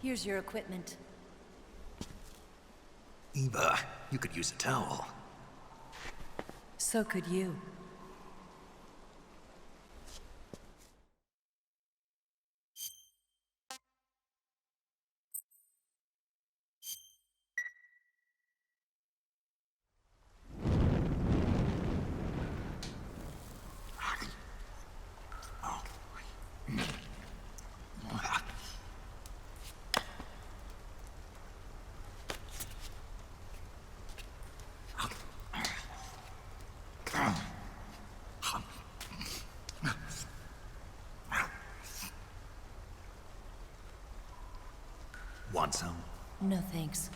Here's your equipment. Eva, you could use a towel. So could you. Want some? No thanks.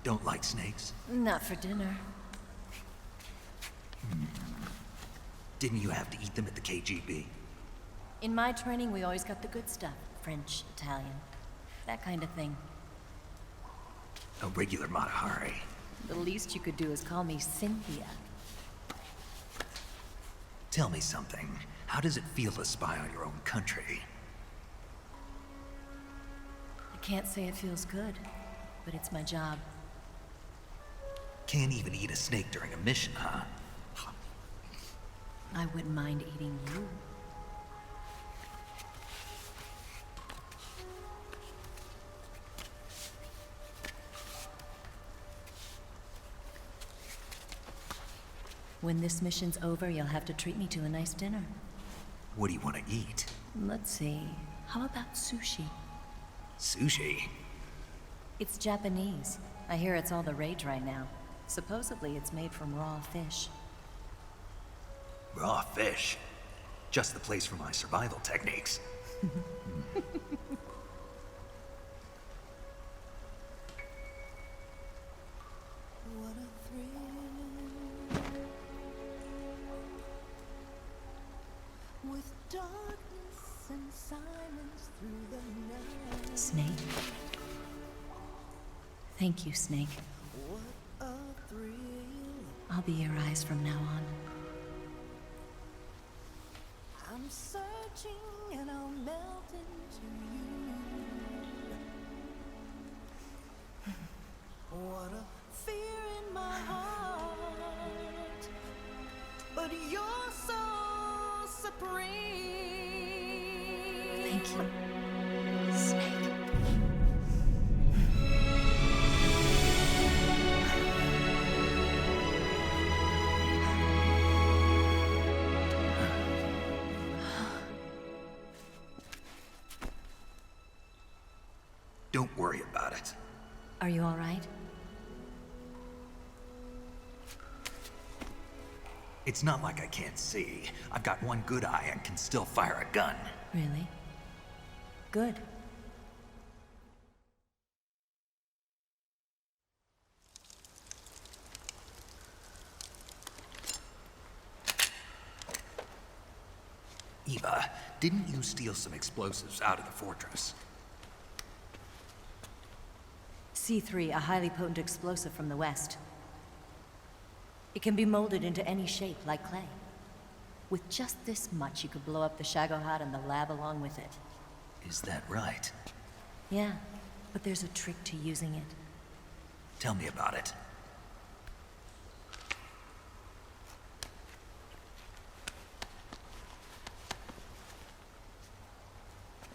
Don't like snakes? Not for dinner. Didn't you have to eat them at the KGB? In my training, we always got the good stuff. French, Italian, that kind of thing. A regular Matahari. The least you could do is call me Cynthia. Tell me something. How does it feel to spy on your own country? I can't say it feels good, but it's my job. Can't even eat a snake during a mission, huh? I wouldn't mind eating you. When this mission's over, you'll have to treat me to a nice dinner. What do you want to eat? Let's see. How about sushi? Sushi? It's Japanese. I hear it's all the rage right now. Supposedly, it's made from raw fish. Raw fish? Just the place for my survival techniques. What a thrill. With darkness and silence through the night. Snake? Thank you, Snake. What a thrill. I'll be your eyes from now on. I'm searching and I'll melt into you. What a fear in my heart, but you're so supreme. Thank you, Snake. Don't worry about it. Are you all right? It's not like I can't see. I've got one good eye and can still fire a gun. Really? Good. Eva, didn't you steal some explosives out of the fortress? C3, a highly potent explosive from the west. It can be molded into any shape, like clay. With just this much, you could blow up the Shagohod and the lab along with it. Is that right? Yeah, but there's a trick to using it. Tell me about it.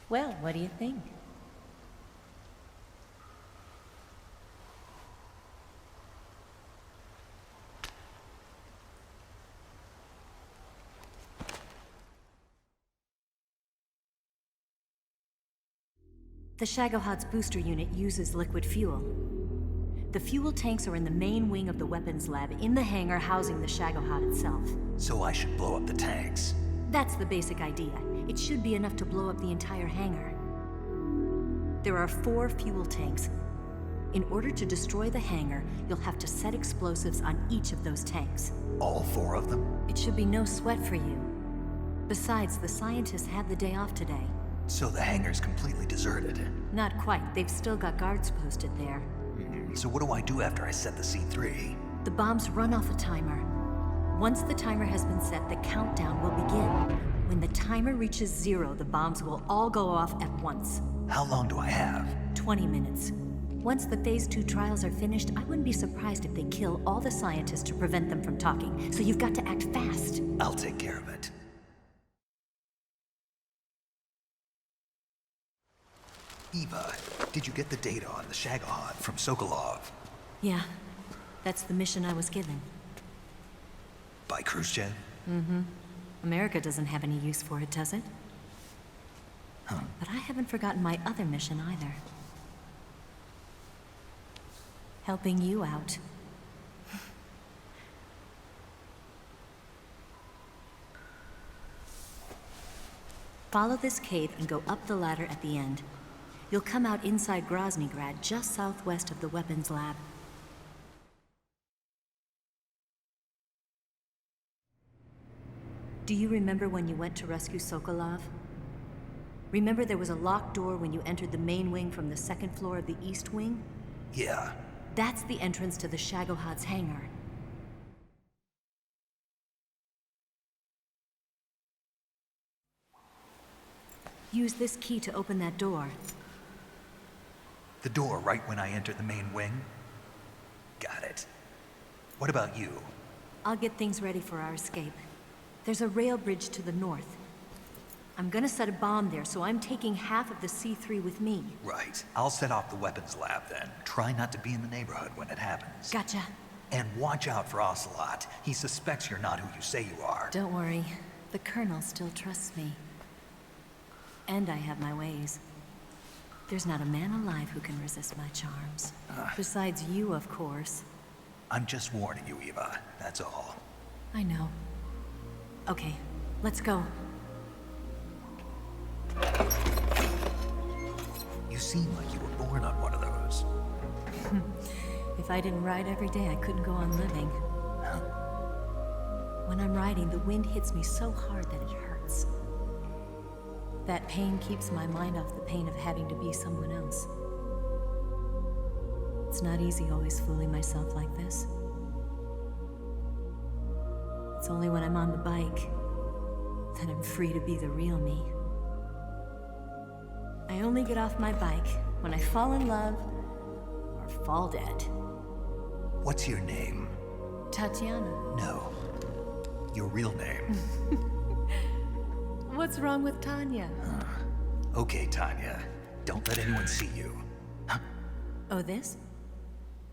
Well, what do you think? The Shagohod's booster unit uses liquid fuel. The fuel tanks are in the main wing of the weapons lab in the hangar housing the Shagohod itself. So I should blow up the tanks. That's the basic idea. It should be enough to blow up the entire hangar. There are 4 fuel tanks. In order to destroy the hangar, you'll have to set explosives on each of those tanks. All 4 of them? It should be no sweat for you. Besides, the scientists had the day off today. So the hangar's completely deserted. Not quite. They've still got guards posted there. So what do I do after I set the C3? The bombs run off a timer. Once the timer has been set, the countdown will begin. When the timer reaches 0, the bombs will all go off at once. How long do I have? 20 minutes. Once the Phase 2 trials are finished, I wouldn't be surprised if they kill all the scientists to prevent them from talking, so you've got to act fast. I'll take care of it. Eva, did you get the data on the Shagohod from Sokolov? Yeah, that's the mission I was given. By Khrushchev? America doesn't have any use for it, does it? Huh. But I haven't forgotten my other mission either. Helping you out. Follow this cave and go up the ladder at the end. You'll come out inside Groznygrad, just southwest of the weapons lab. Do you remember when you went to rescue Sokolov? Remember there was a locked door when you entered the main wing from the second floor of the east wing? Yeah. That's the entrance to the Shagohod's hangar. Use this key to open that door. The door right when I entered the main wing? Got it. What about you? I'll get things ready for our escape. There's a rail bridge to the north. I'm gonna set a bomb there, so I'm taking half of the C3 with me. Right. I'll set off the weapons lab then. Try not to be in the neighborhood when it happens. Gotcha. And watch out for Ocelot. He suspects you're not who you say you are. Don't worry. The Colonel still trusts me. And I have my ways. There's not a man alive who can resist my charms. Besides you, of course. I'm just warning you, Eva. That's all. I know. Okay, let's go. You seem like you were born on one of those. If I didn't ride every day, I couldn't go on living. When I'm riding, the wind hits me so hard that it hurts. That pain keeps my mind off the pain of having to be someone else. It's not easy always fooling myself like this. It's only when I'm on the bike that I'm free to be the real me. I only get off my bike when I fall in love or fall dead. What's your name? Tatiana. No. Your real name. What's wrong with Tanya? Okay, Tanya. Don't let anyone see you. Oh, this?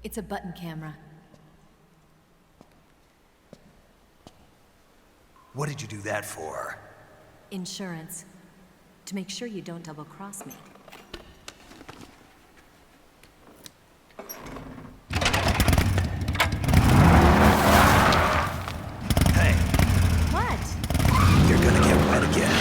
It's a button camera. What did you do that for? Insurance. To make sure you don't double-cross me. Hey, What? you're gonna get wet again.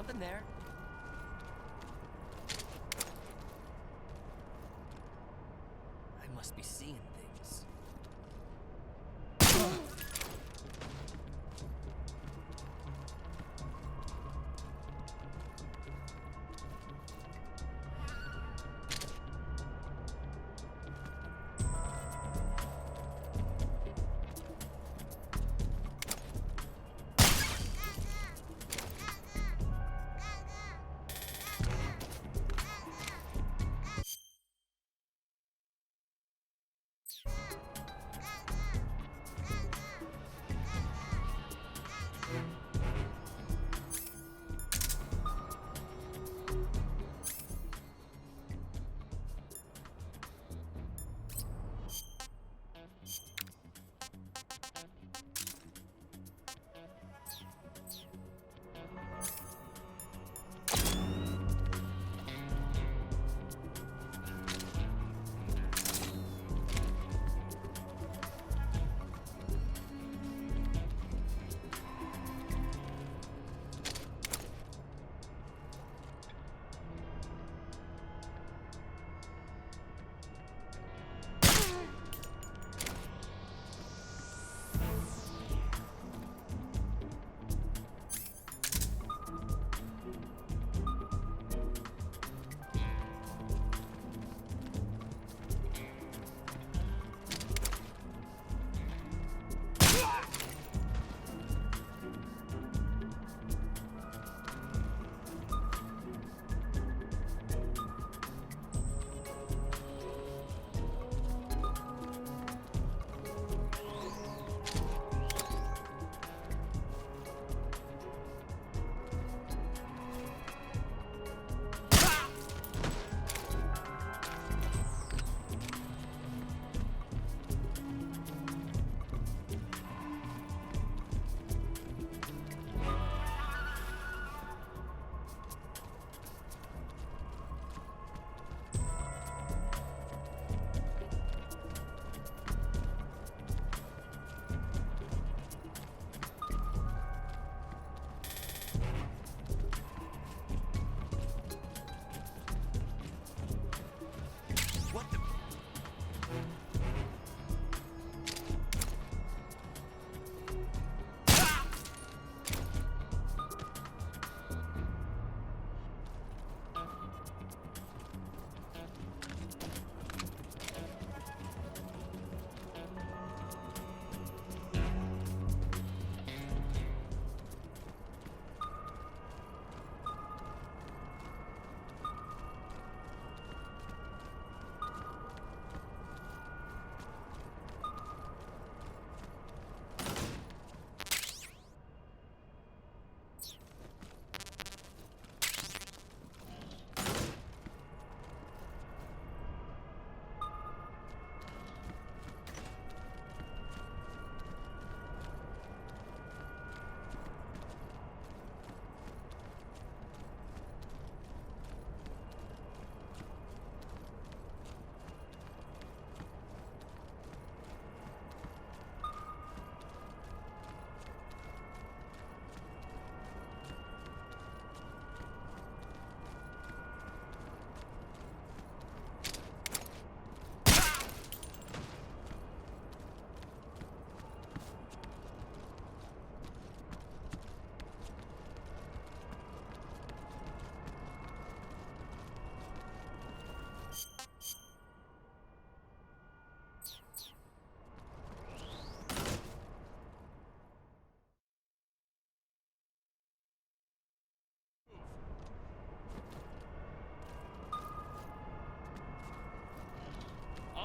Nothing there. I must be seeing things.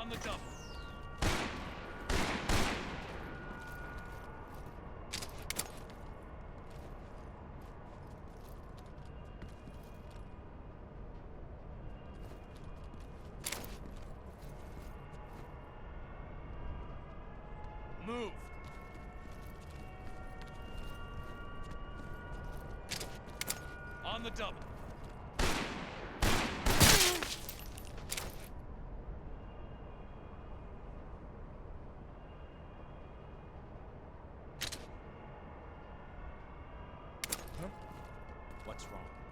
On the double. Move. On the double. What's wrong?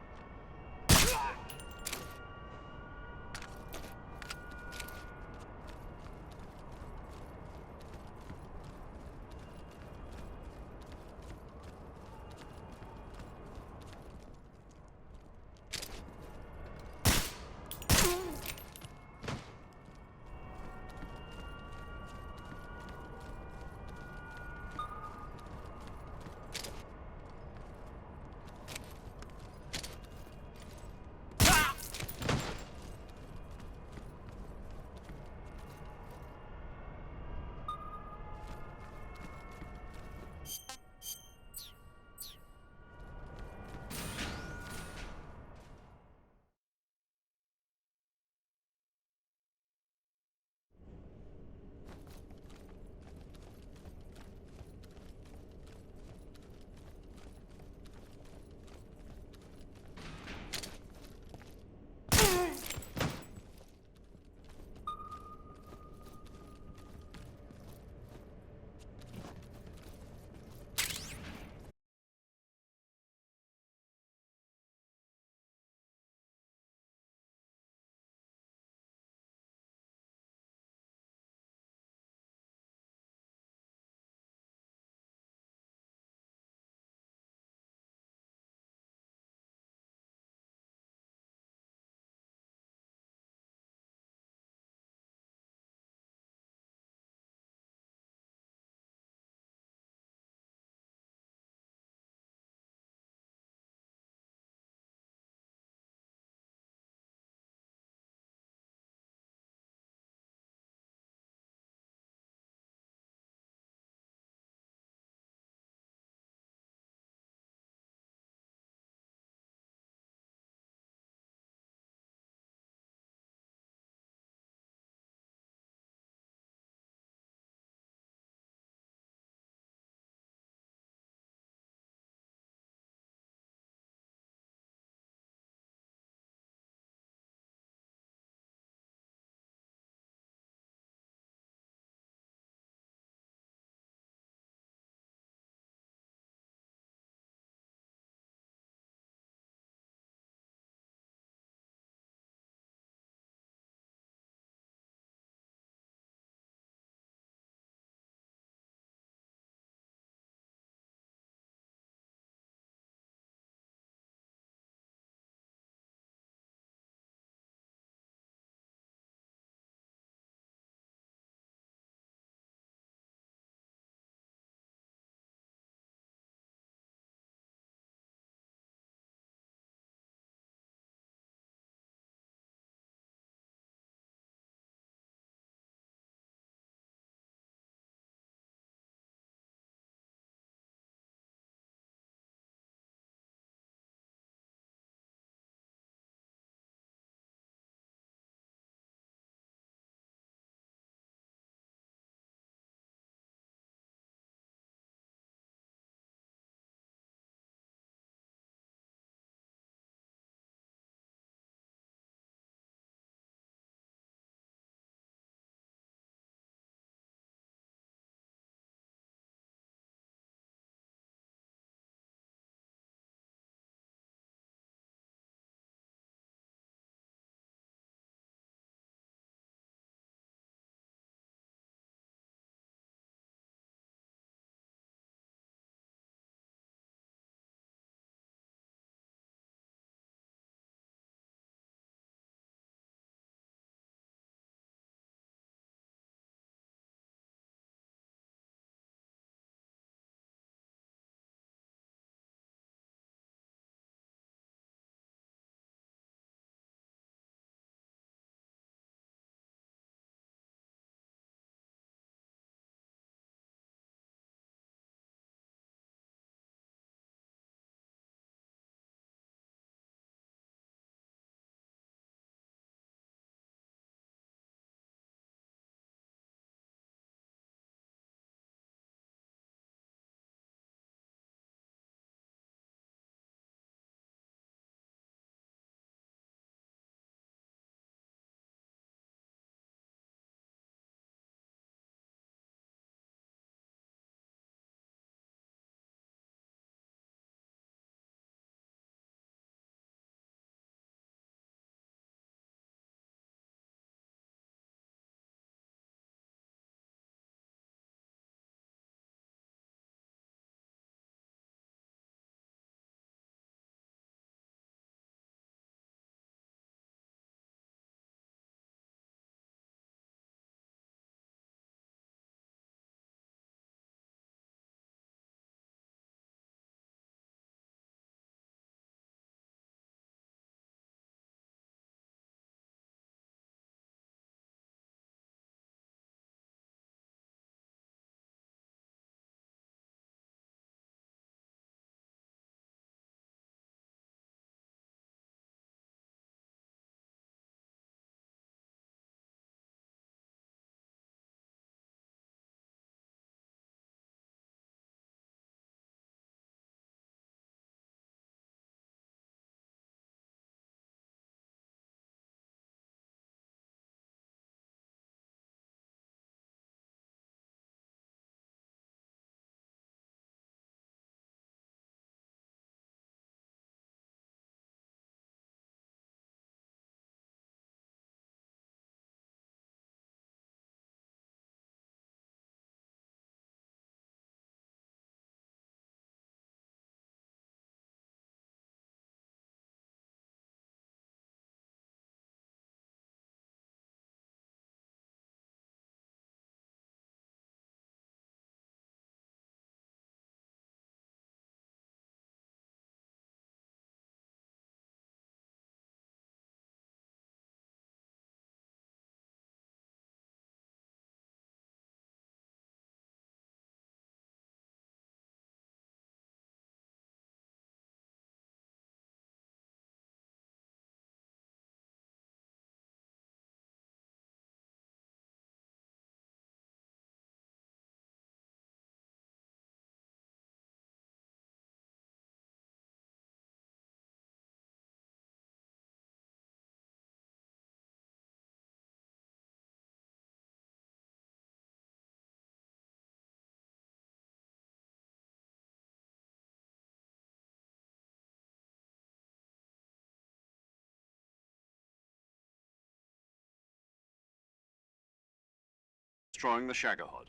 destroying the Shagohod.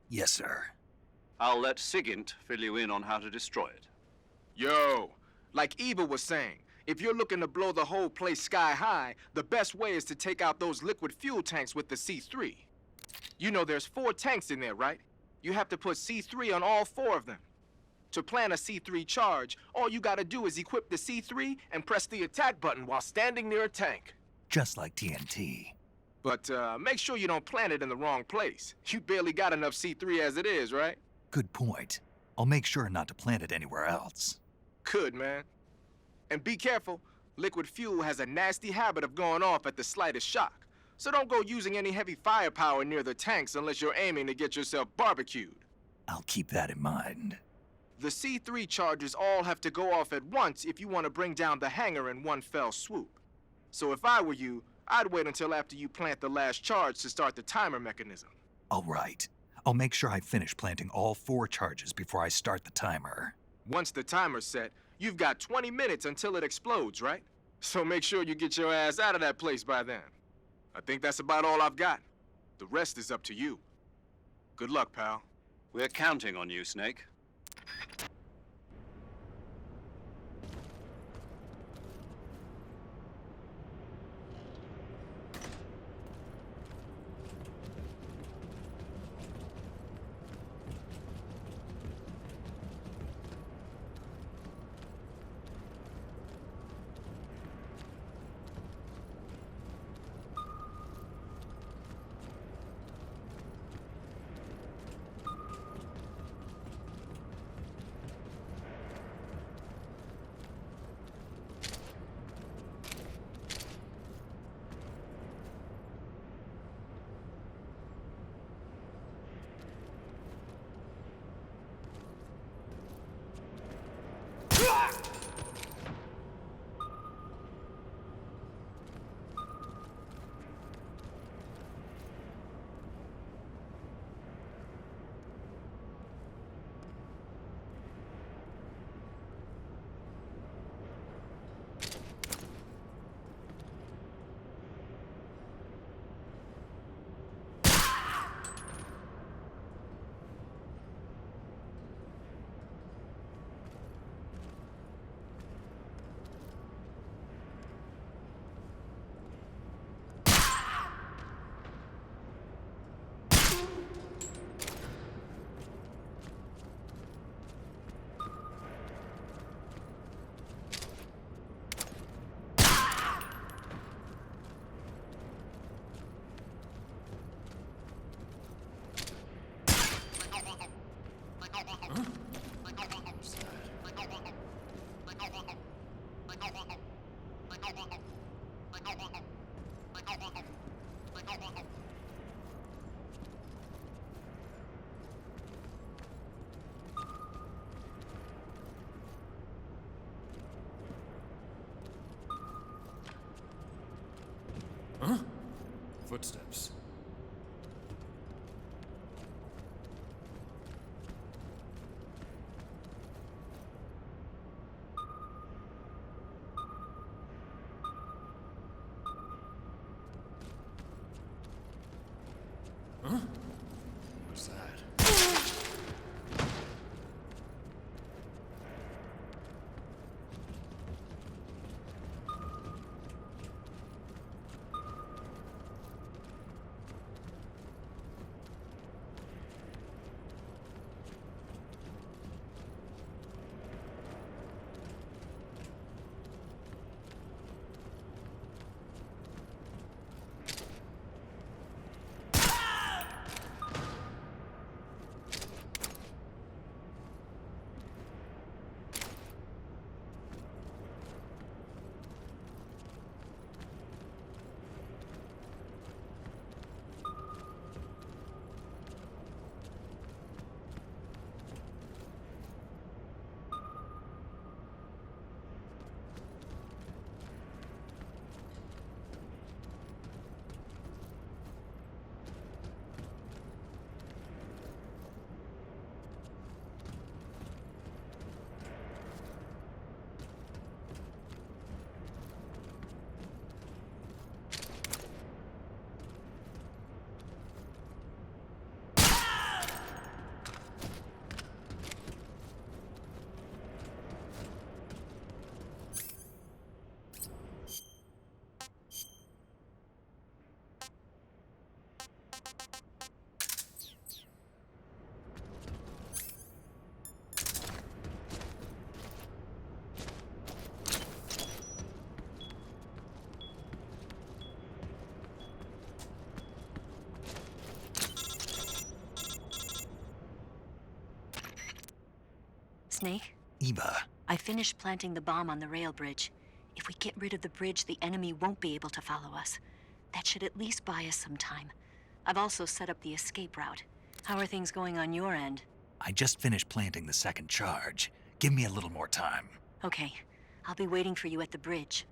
Yes, sir. I'll let Sigint fill you in on how to destroy it. Yo, like Eva was saying, if you're looking to blow the whole place sky high, the best way is to take out those liquid fuel tanks with the C3. You know there's 4 tanks in there, right? You have to put C3 on all 4 of them. To plan a C3 charge, all you gotta do is equip the C3 and press the attack button while standing near a tank. Just like TNT. But make sure you don't plant it in the wrong place. You barely got enough C3 as it is, right? Good point. I'll make sure not to plant it anywhere else. Good, man. And be careful. Liquid fuel has a nasty habit of going off at the slightest shock. So don't go using any heavy firepower near the tanks unless you're aiming to get yourself barbecued. I'll keep that in mind. The C3 charges all have to go off at once if you want to bring down the hangar in one fell swoop. So if I were you, I'd wait until after you plant the last charge to start the timer mechanism. All right. I'll make sure I finish planting all 4 charges before I start the timer. Once the timer's set, you've got 20 minutes until it explodes, right? So make sure you get your ass out of that place by then. I think that's about all I've got. The rest is up to you. Good luck, pal. We're counting on you, Snake. Footsteps. Huh? What's that? Snake, Eva, I finished planting the bomb on the rail bridge. If we get rid of the bridge, the enemy won't be able to follow us. That should at least buy us some time. I've also set up the escape route. How are things going on your end? I just finished planting the second charge. Give me a little more time. Okay, I'll be waiting for you at the bridge.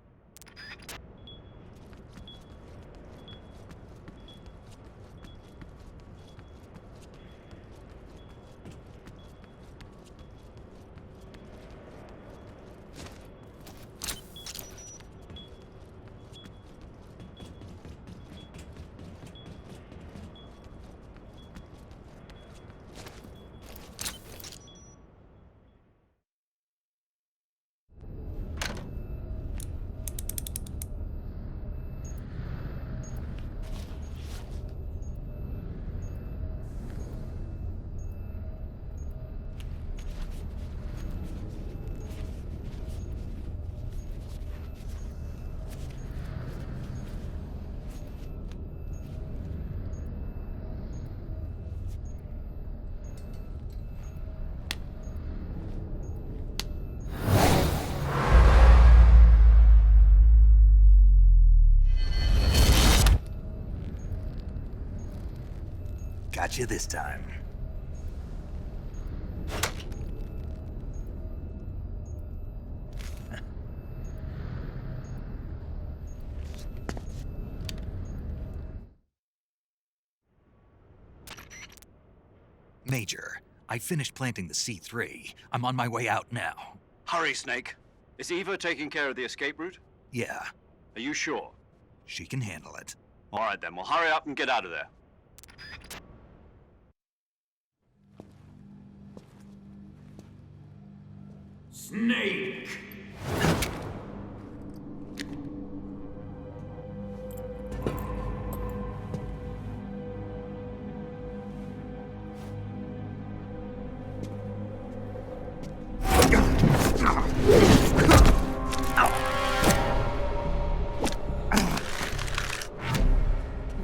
Got you this time. Major, I finished planting the C3. I'm on my way out now. Hurry, Snake. Is Eva taking care of the escape route? Yeah, Are you sure? she can handle it. All right, then. Well, hurry up and get out of there. Snake!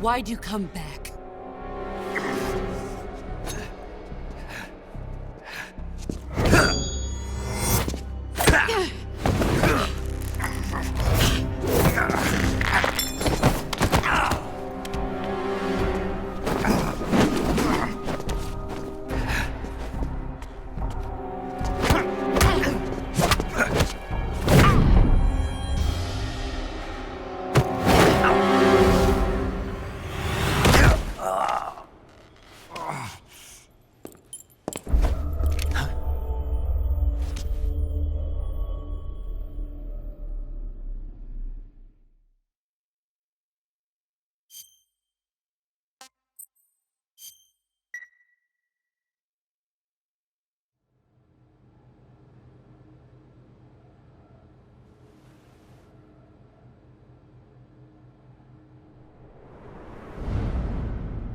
Why'd you come back?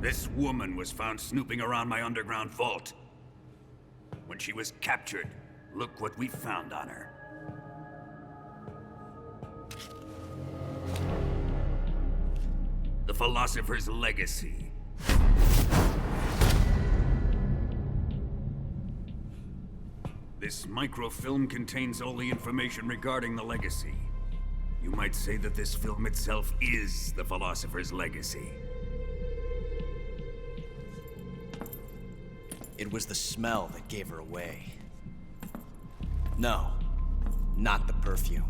This woman was found snooping around my underground vault. When she was captured, look what we found on her. The Philosopher's Legacy. This microfilm contains all the information regarding the Legacy. You might say that this film itself is the Philosopher's Legacy. It was the smell that gave her away. No, not the perfume.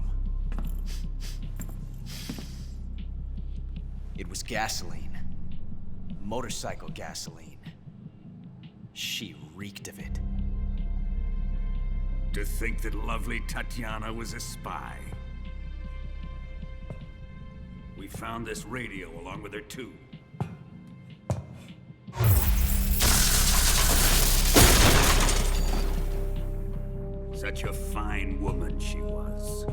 It was gasoline. Motorcycle gasoline. She reeked of it. To think that lovely Tatiana was a spy. We found this radio along with her too. Such a fine woman she was.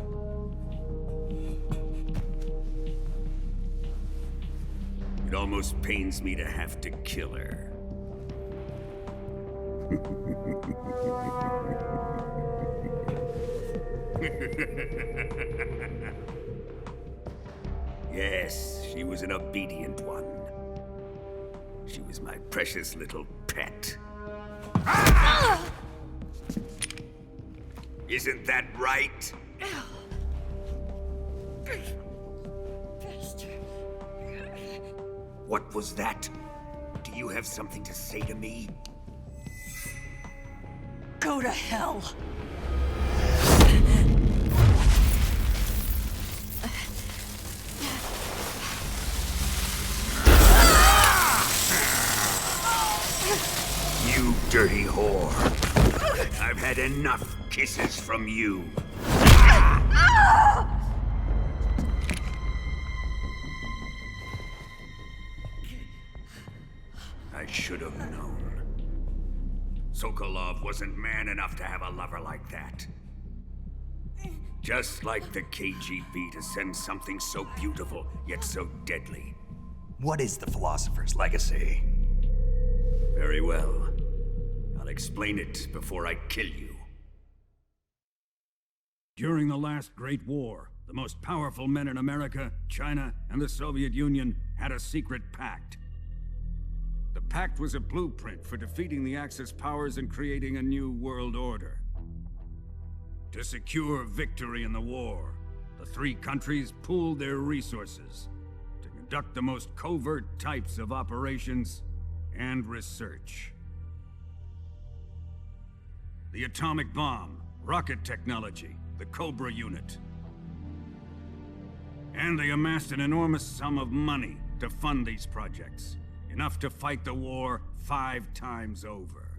It almost pains me to have to kill her. Yes, she was an obedient one. She was my precious little pet. Isn't that right? What was that? Do you have something to say to me? Go to hell. You dirty whore. I've had enough kisses from you. I should have known. Sokolov wasn't man enough to have a lover like that. Just like the KGB to send something so beautiful, yet so deadly. What is the Philosopher's Legacy? Very well. I'll explain it before I kill you. During the last Great War, the most powerful men in America, China, and the Soviet Union had a secret pact. The pact was a blueprint for defeating the Axis powers and creating a new world order. To secure victory in the war, the three countries pooled their resources to conduct the most covert types of operations and research. The atomic bomb, rocket technology, the Cobra unit. And they amassed an enormous sum of money to fund these projects, enough to fight the war 5 times over.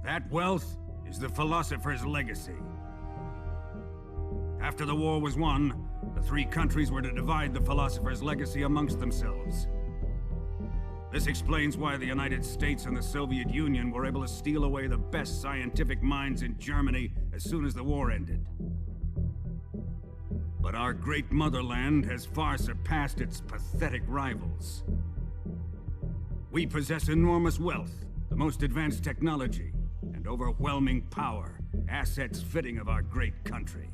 That wealth is the Philosopher's Legacy. After the war was won, the three countries were to divide the Philosopher's Legacy amongst themselves. This explains why the United States and the Soviet Union were able to steal away the best scientific minds in Germany as soon as the war ended. But our great motherland has far surpassed its pathetic rivals. We possess enormous wealth, the most advanced technology, and overwhelming power, assets fitting of our great country.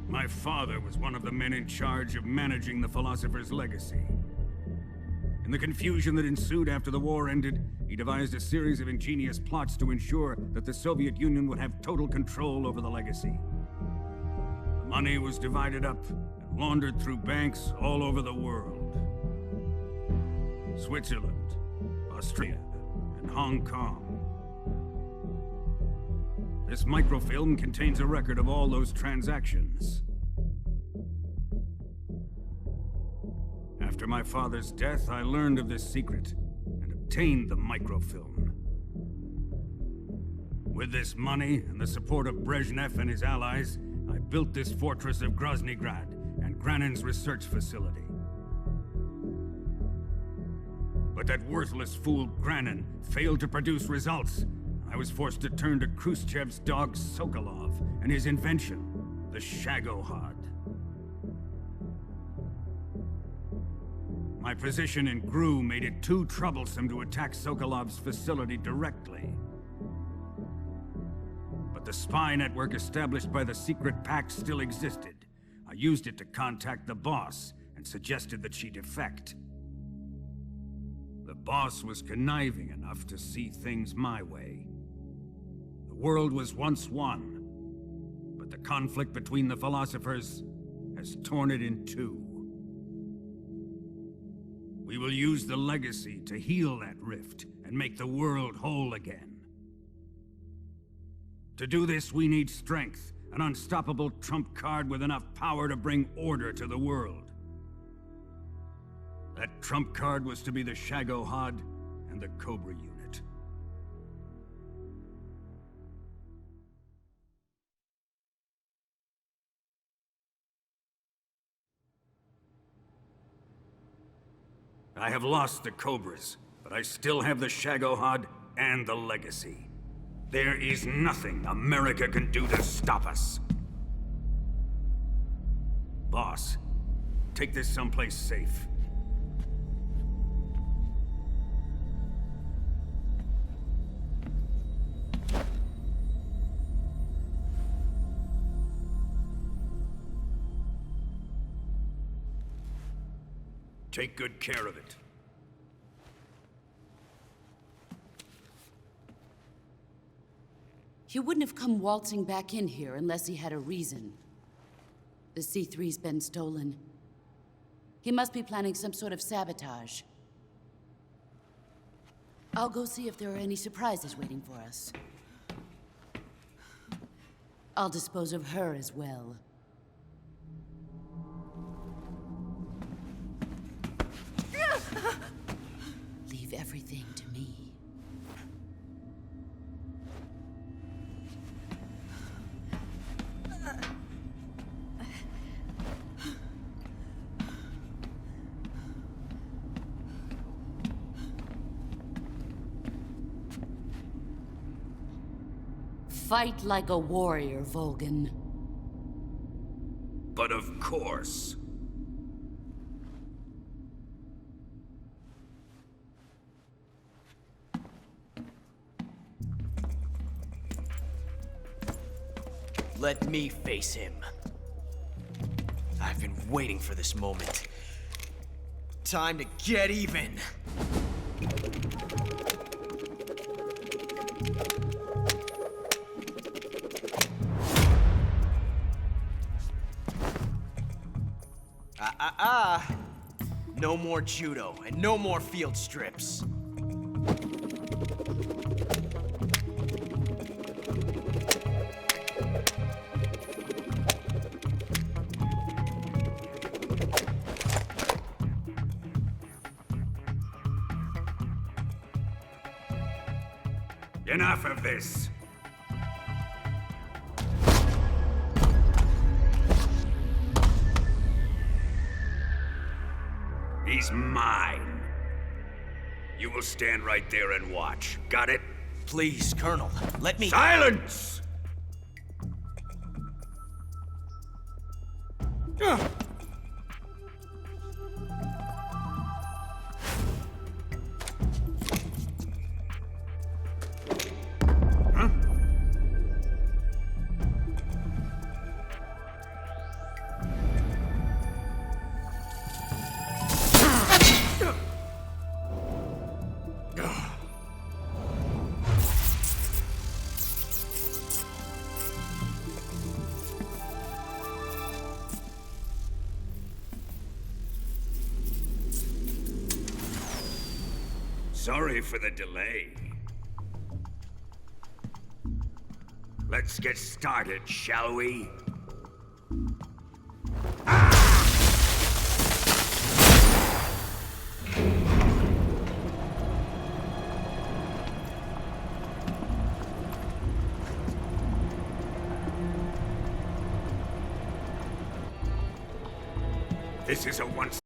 My father was one of the men in charge of managing the Philosopher's Legacy. In the confusion that ensued after the war ended, he devised a series of ingenious plots to ensure that the Soviet Union would have total control over the legacy. The money was divided up and laundered through banks all over the world. Switzerland, Australia, and Hong Kong. This microfilm contains a record of all those transactions. After my father's death, I learned of this secret and obtained the microfilm. With this money and the support of Brezhnev and his allies, I built this fortress of Groznygrad and Granin's research facility. But that worthless fool Granin failed to produce results. I was forced to turn to Khrushchev's dog Sokolov and his invention, the Shagohod. My position in GRU made it too troublesome to attack Sokolov's facility directly. But the spy network established by the secret pact still existed. I used it to contact the boss and suggested that she defect. The boss was conniving enough to see things my way. The world was once one, but the conflict between the philosophers has torn it in two. We will use the legacy to heal that rift and make the world whole again. To do this, we need strength, an unstoppable trump card with enough power to bring order to the world. That trump card was to be the Shagohod and the Cobra unit. I have lost the Cobras, but I still have the Shagohod and the legacy. There is nothing America can do to stop us. Boss, take this someplace safe. Take good care of it. He wouldn't have come waltzing back in here unless he had a reason. The C3's been stolen. He must be planning some sort of sabotage. I'll go see if there are any surprises waiting for us. I'll dispose of her as well. Leave everything to me. Fight like a warrior, Volgin. But of course. Let me face him. I've been waiting for this moment. Time to get even. No more judo, and no more field strips. Enough of this. He's mine. You will stand right there and watch. Got it? Please, Colonel, let me— Silence! Sorry for the delay. Let's get started, shall we? This is a once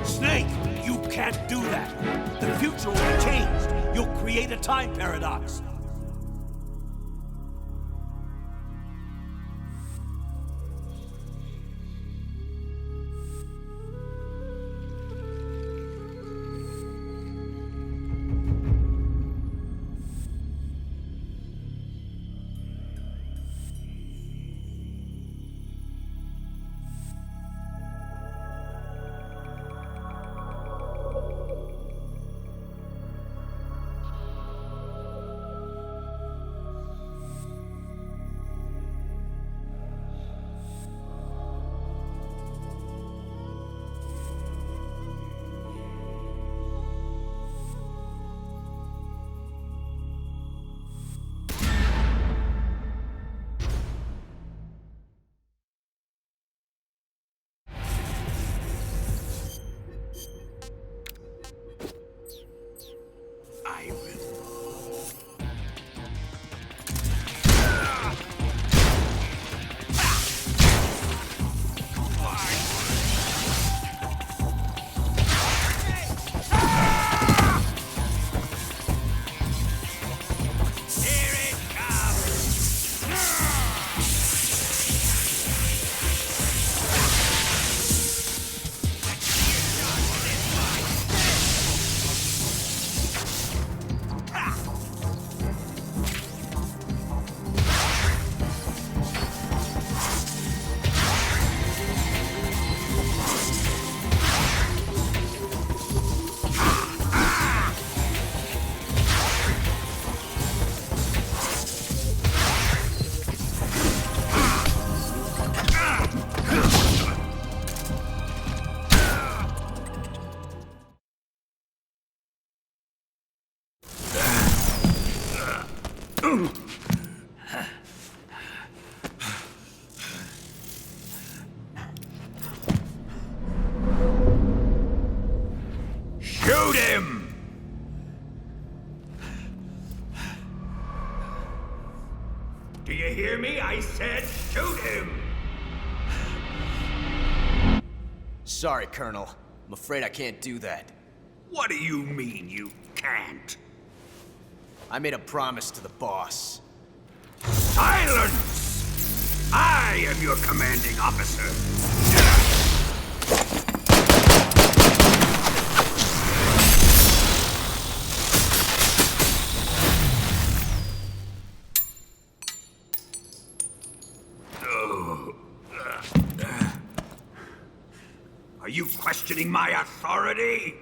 Snake, you can't do that. The future will be changed. You'll create a time paradox. Shoot him! Do you hear me? I said shoot him! Sorry, Colonel. I'm afraid I can't do that. What do you mean you can't? I made a promise to the boss. Silence! I am your commanding officer. Are you questioning my authority?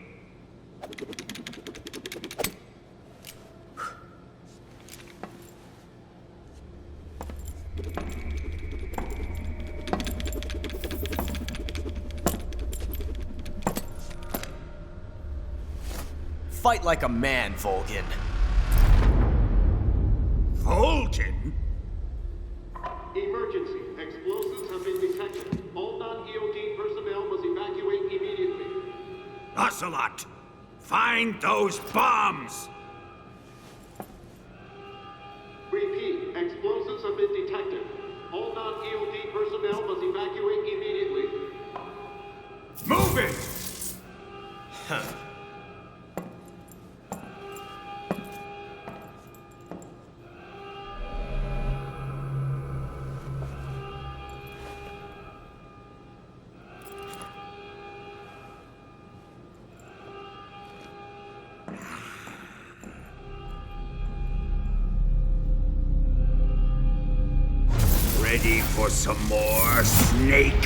Fight like a man, Volgin. Volgin? Emergency. Explosives have been detected. All non-EOD personnel must evacuate immediately. Ocelot, find those bombs! Repeat. Explosives have been detected. All non-EOD personnel must evacuate immediately. Move it! Huh. Ready for some more, Snake?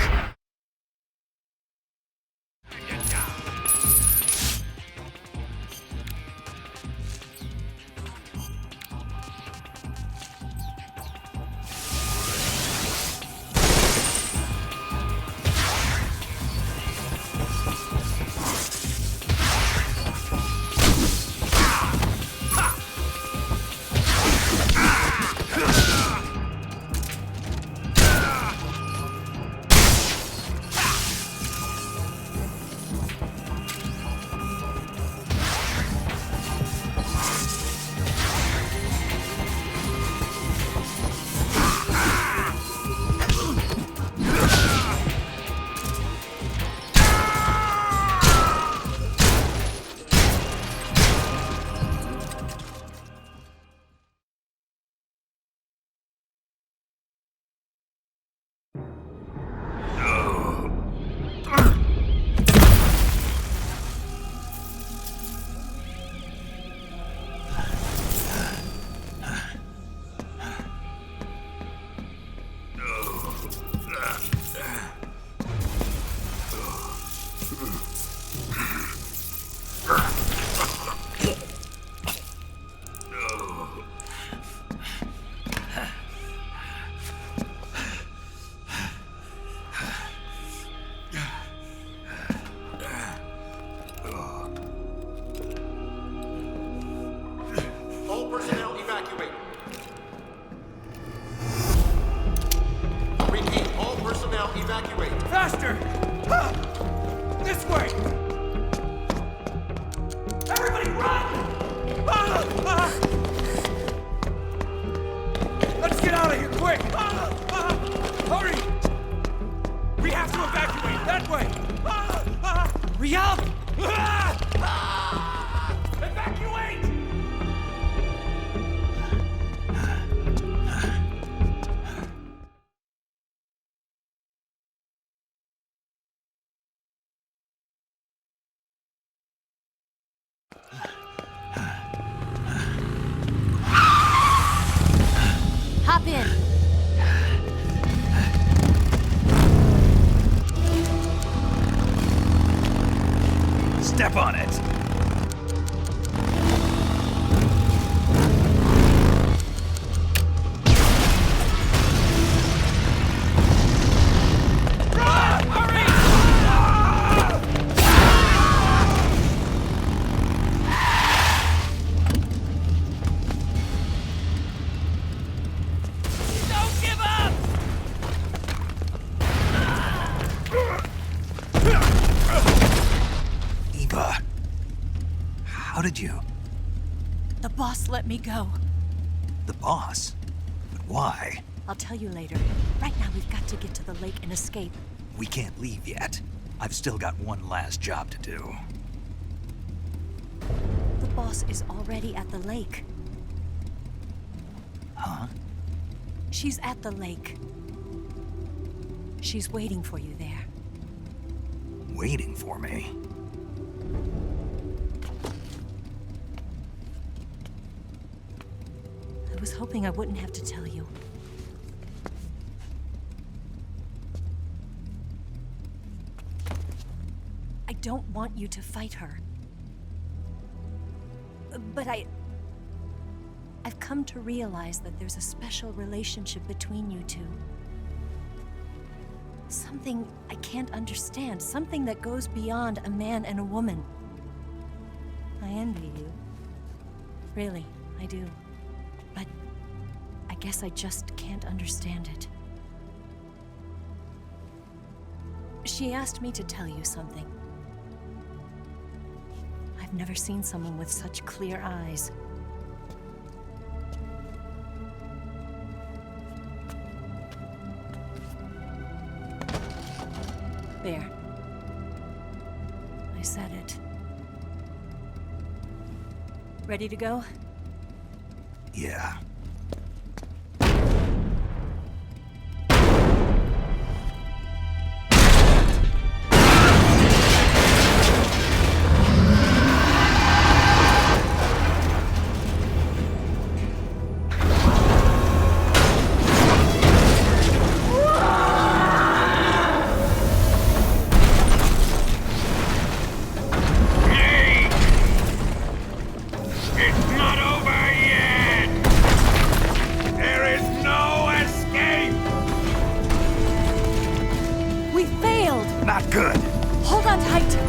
All personnel evacuate. Repeat, all personnel evacuate. Faster! This way! Everybody run! Let's get out of here, quick! Hurry! We have to evacuate, that way! Hurry up! Evacuate! Hop in. Step on it. Eva, how did you? The boss let me go. The boss? But why? I'll tell you later. Right now, we've got to get to the lake and escape. We can't leave yet. I've still got one last job to do. The boss is already at the lake. Huh? She's at the lake. She's waiting for you there. Waiting for me? I was hoping I wouldn't have to tell you. I don't want you to fight her. But I've come to realize that there's a special relationship between you two. Something I can't understand. Something that goes beyond a man and a woman. I envy you. Really, I do. But I guess I just can't understand it. She asked me to tell you something. I've never seen someone with such clear eyes. There. I said it. Ready to go? Yeah. We failed! Not good. Hold on tight!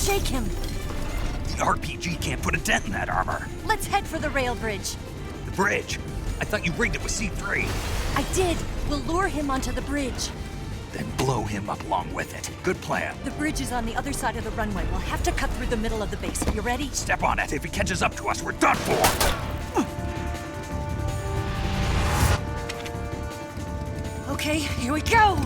Shake him! The RPG can't put a dent in that armor. Let's head for the rail bridge. The bridge? I thought you rigged it with C3. I did. We'll lure him onto the bridge. Then blow him up along with it. Good plan. The bridge is on the other side of the runway. We'll have to cut through the middle of the base. You ready? Step on it. If he catches up to us, we're done for. Okay, here we go!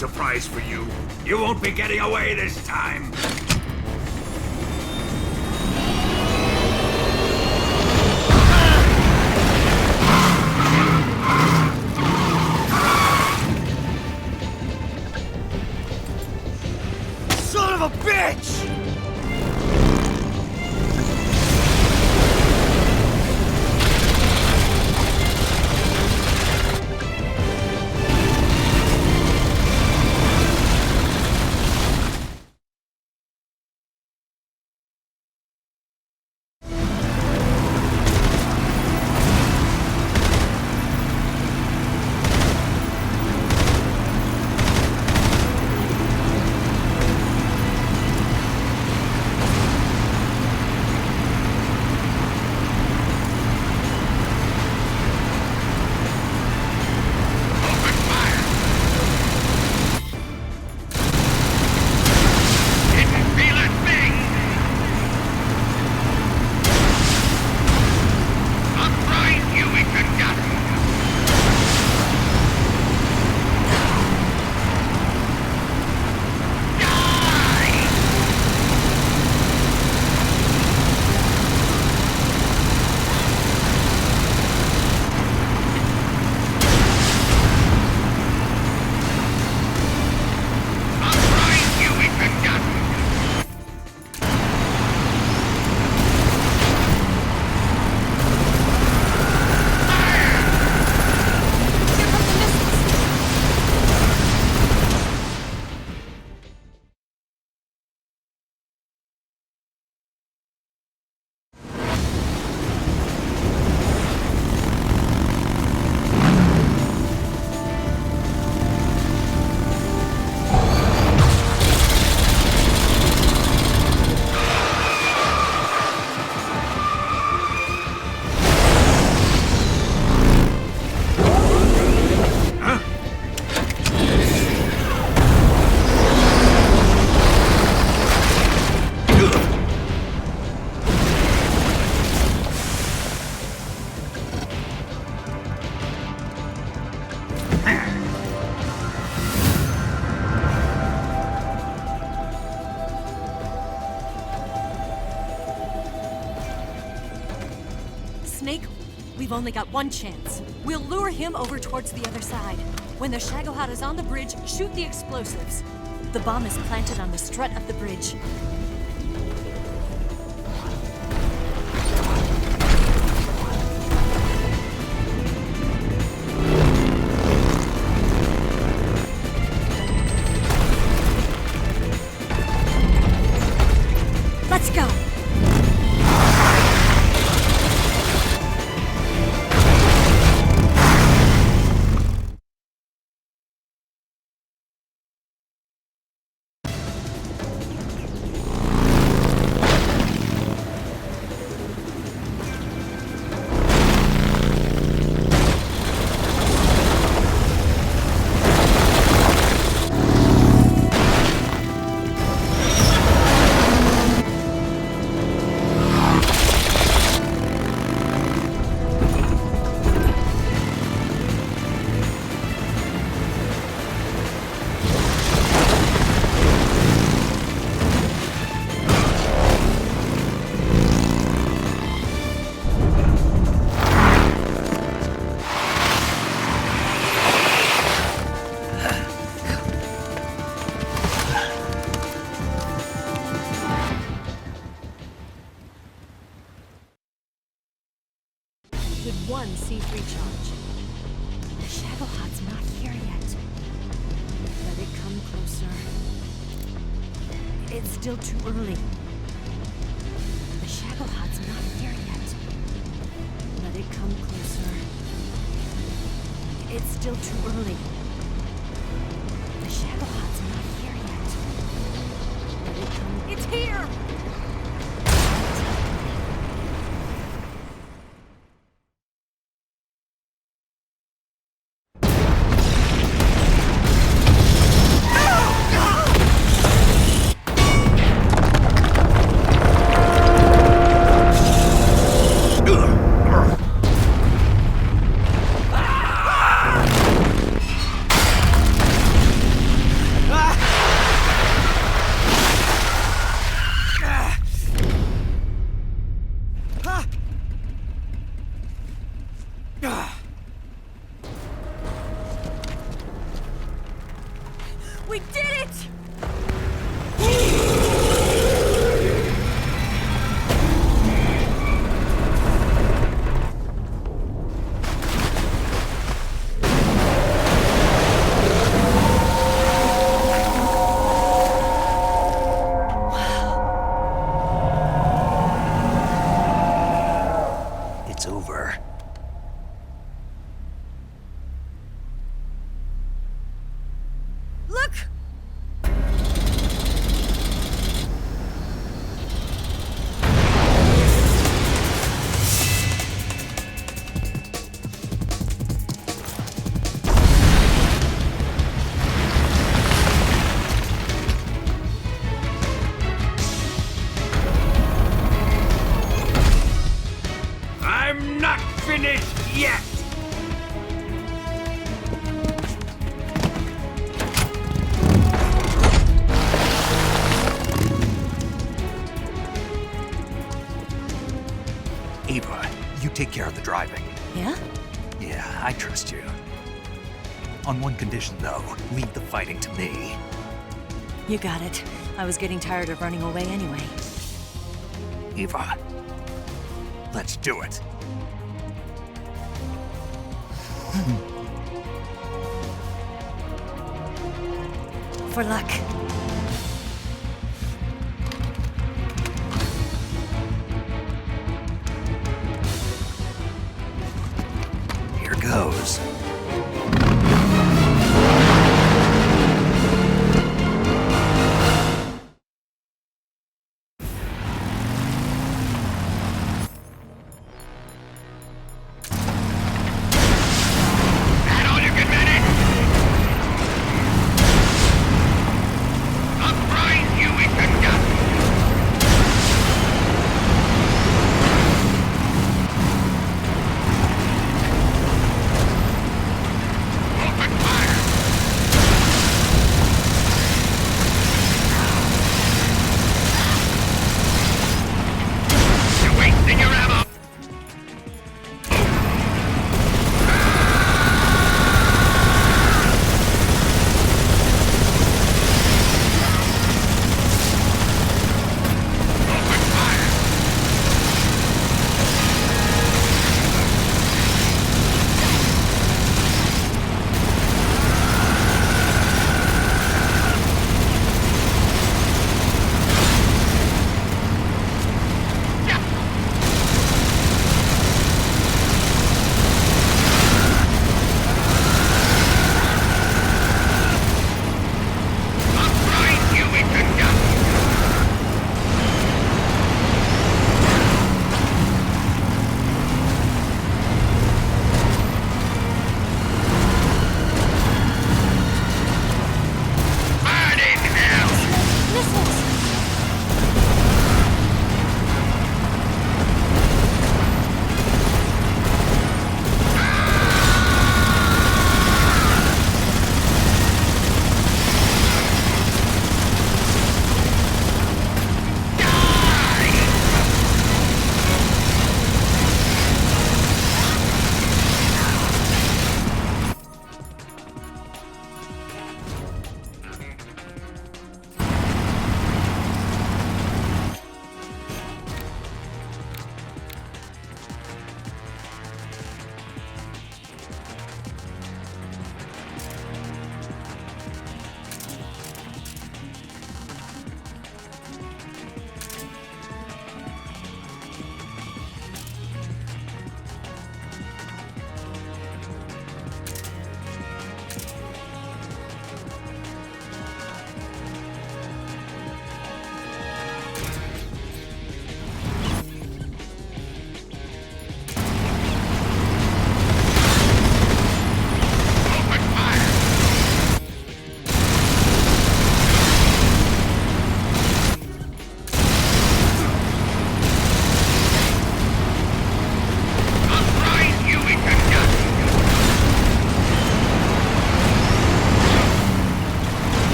surprise for you. You won't be getting away this time. Son of a bitch! Snake, we've only got one chance. We'll lure him over towards the other side. When the Shagohod is on the bridge, shoot the explosives. The bomb is planted on the strut of the bridge. Let's go! With one C3 charge. The Shagohod's not here yet. Let it come closer. It's still too early. The Shagohod's not here yet. Let it come closer. It's still too early. The Shagohod's not here yet. Let it come. It's here! it's over. Look! I'm not finished yet! Eva, you take care of the driving. Yeah? Yeah, I trust you. On one condition, though, leave the fighting to me. You got it. I was getting tired of running away anyway. Eva, let's do it. For luck. Here goes.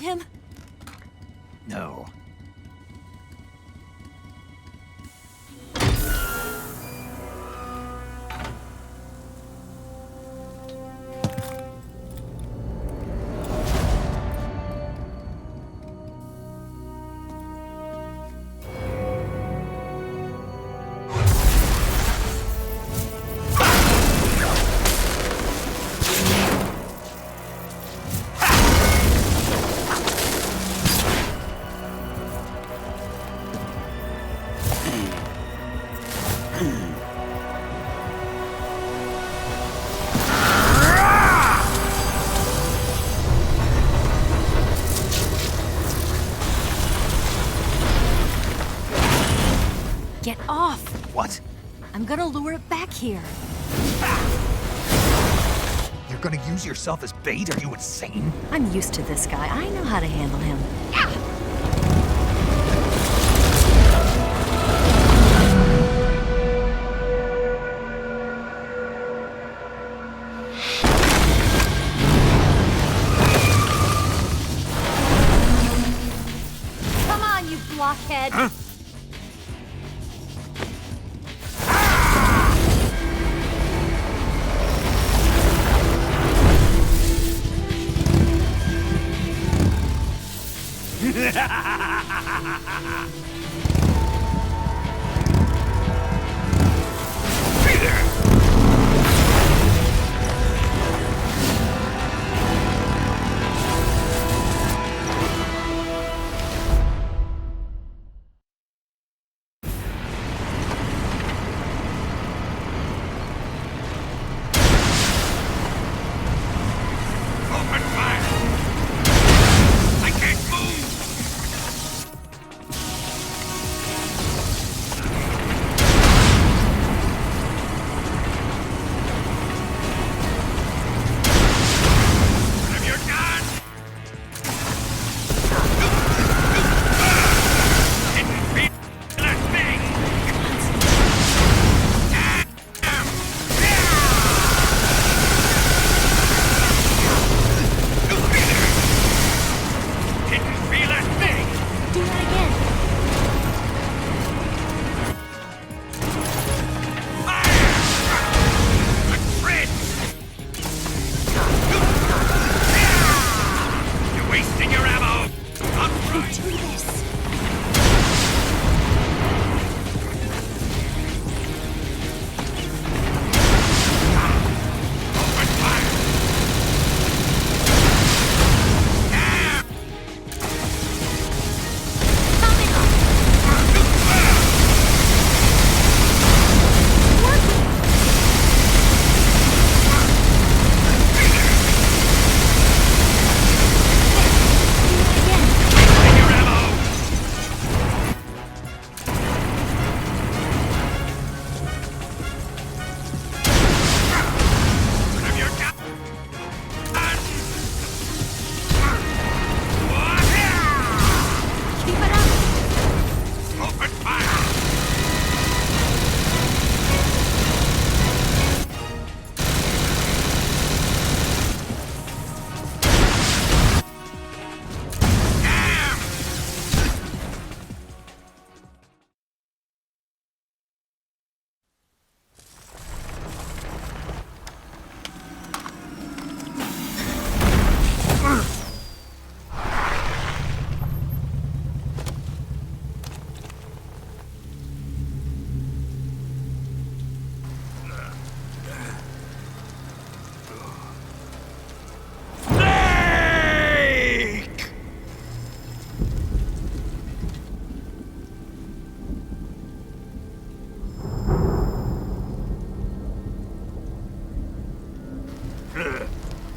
need him? No. Get off! What? I'm gonna lure it back here. You're gonna use yourself as bait? Are you insane? I'm used to this guy. I know how to handle him. Come on, you blockhead! Huh?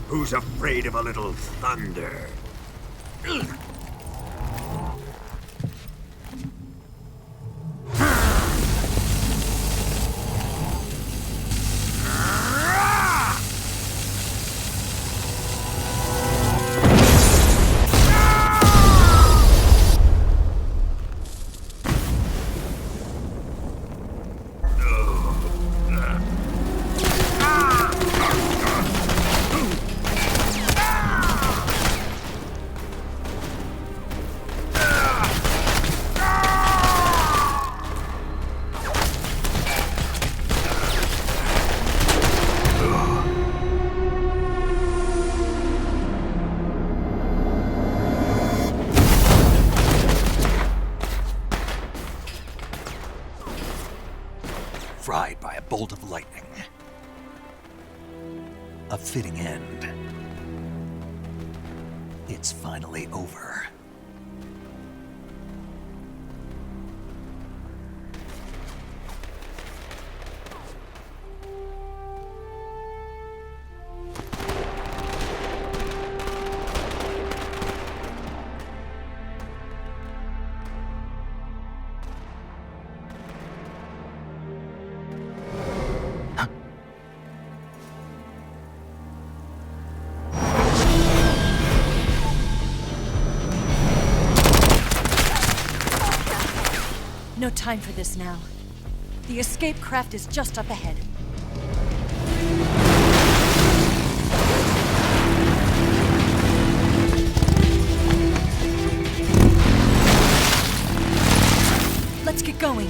Who's afraid of a little thunder? fried by a bolt of lightning. A fitting end. It's finally over. No time for this now. The escape craft is just up ahead. Let's get going.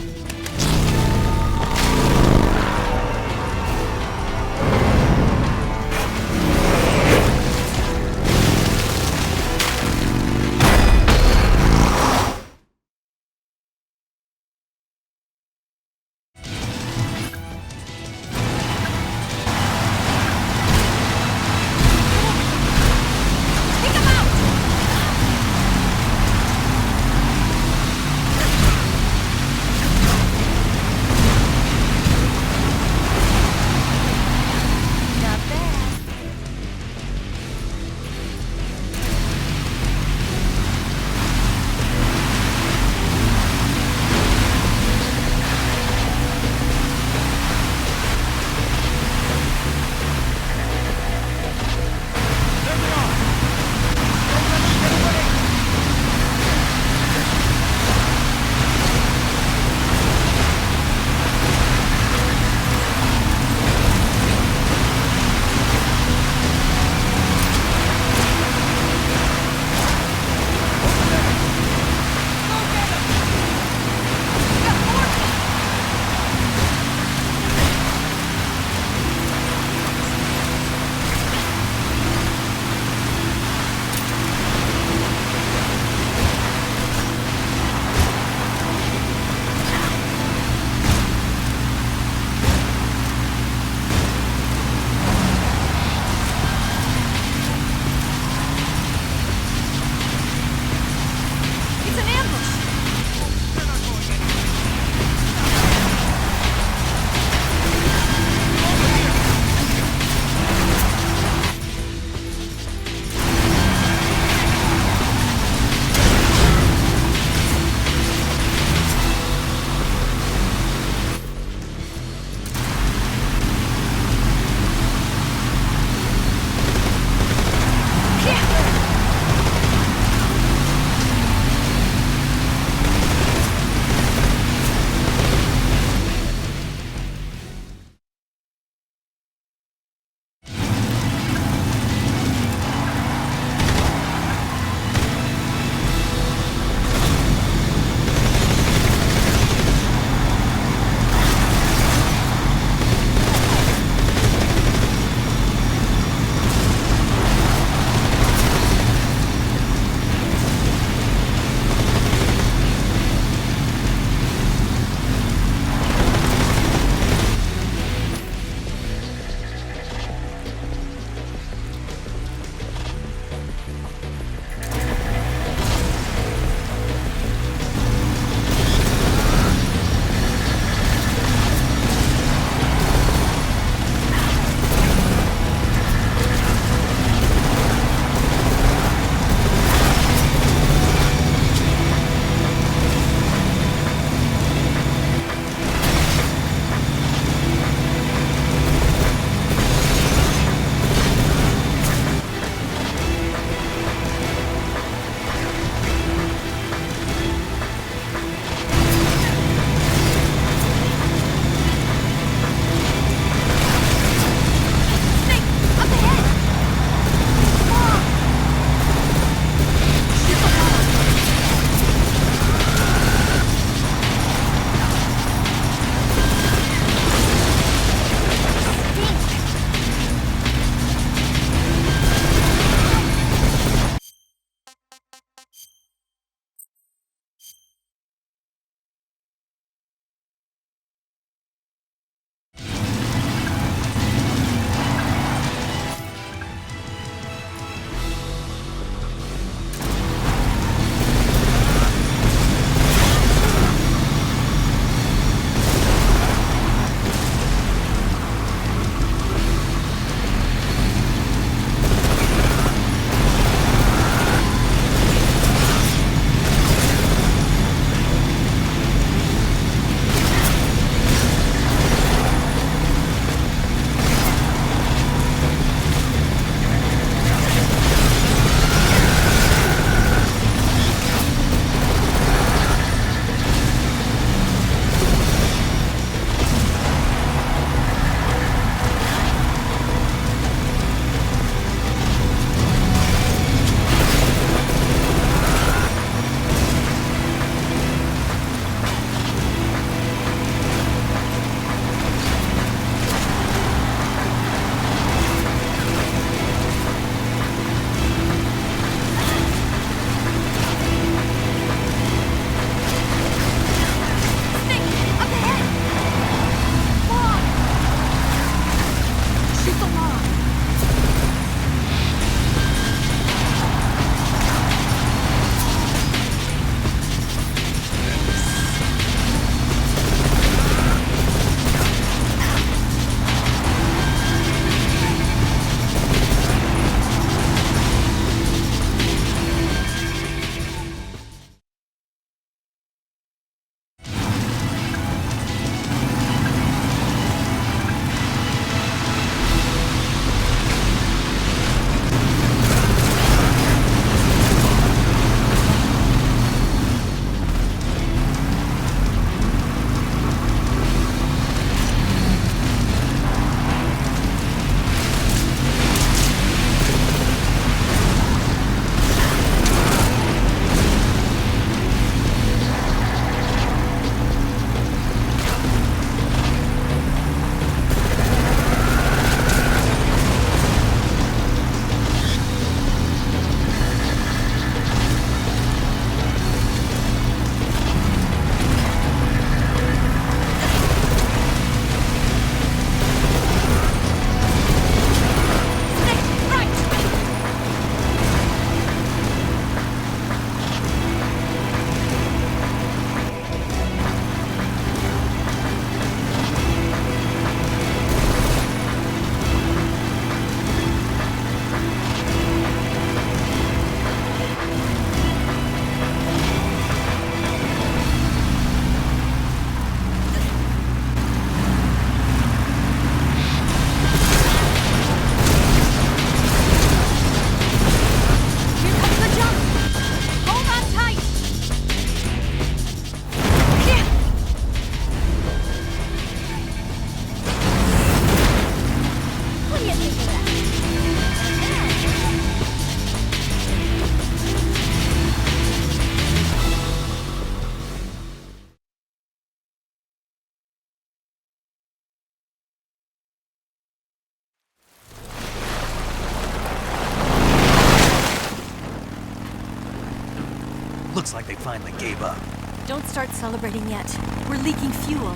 Looks like they finally gave up. Don't start celebrating yet. We're leaking fuel.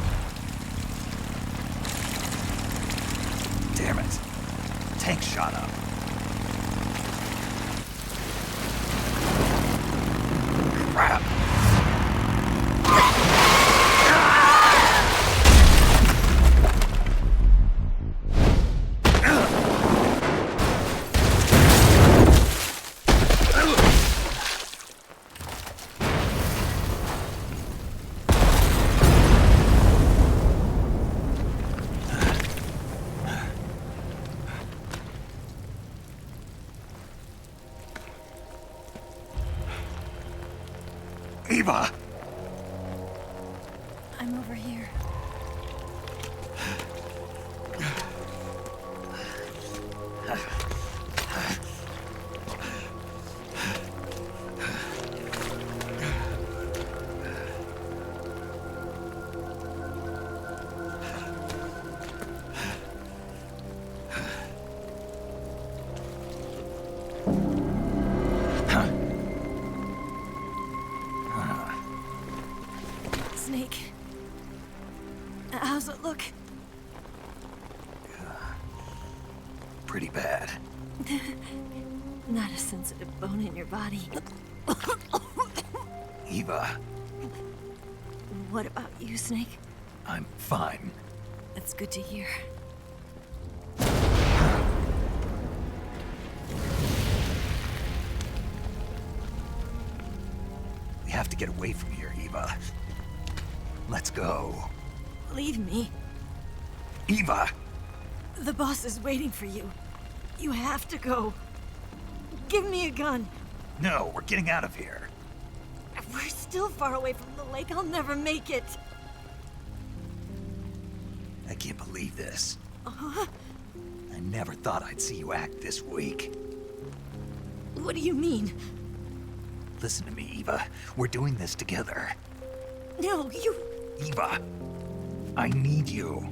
Damn it. Tank shot up. Crap. Eva! I'm over here. Snake. How's it look? Pretty bad. Not a sensitive bone in your body. Eva, What about you, Snake? I'm fine. That's good to hear. We have to get away from here, Eva. Let's go. Leave me. Eva! The boss is waiting for you. You have to go. Give me a gun. No, we're getting out of here. We're still far away from the lake. I'll never make it. I can't believe this. I never thought I'd see you act this weak. What do you mean? Listen to me, Eva. We're doing this together. No, you... Eva, I need you.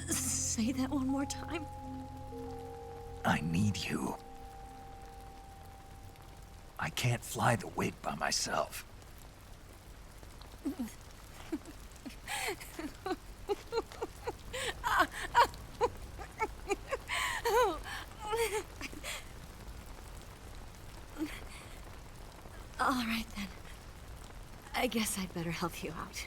Say that one more time. I need you. I can't fly the wig by myself. All right, then. I guess I'd better help you out.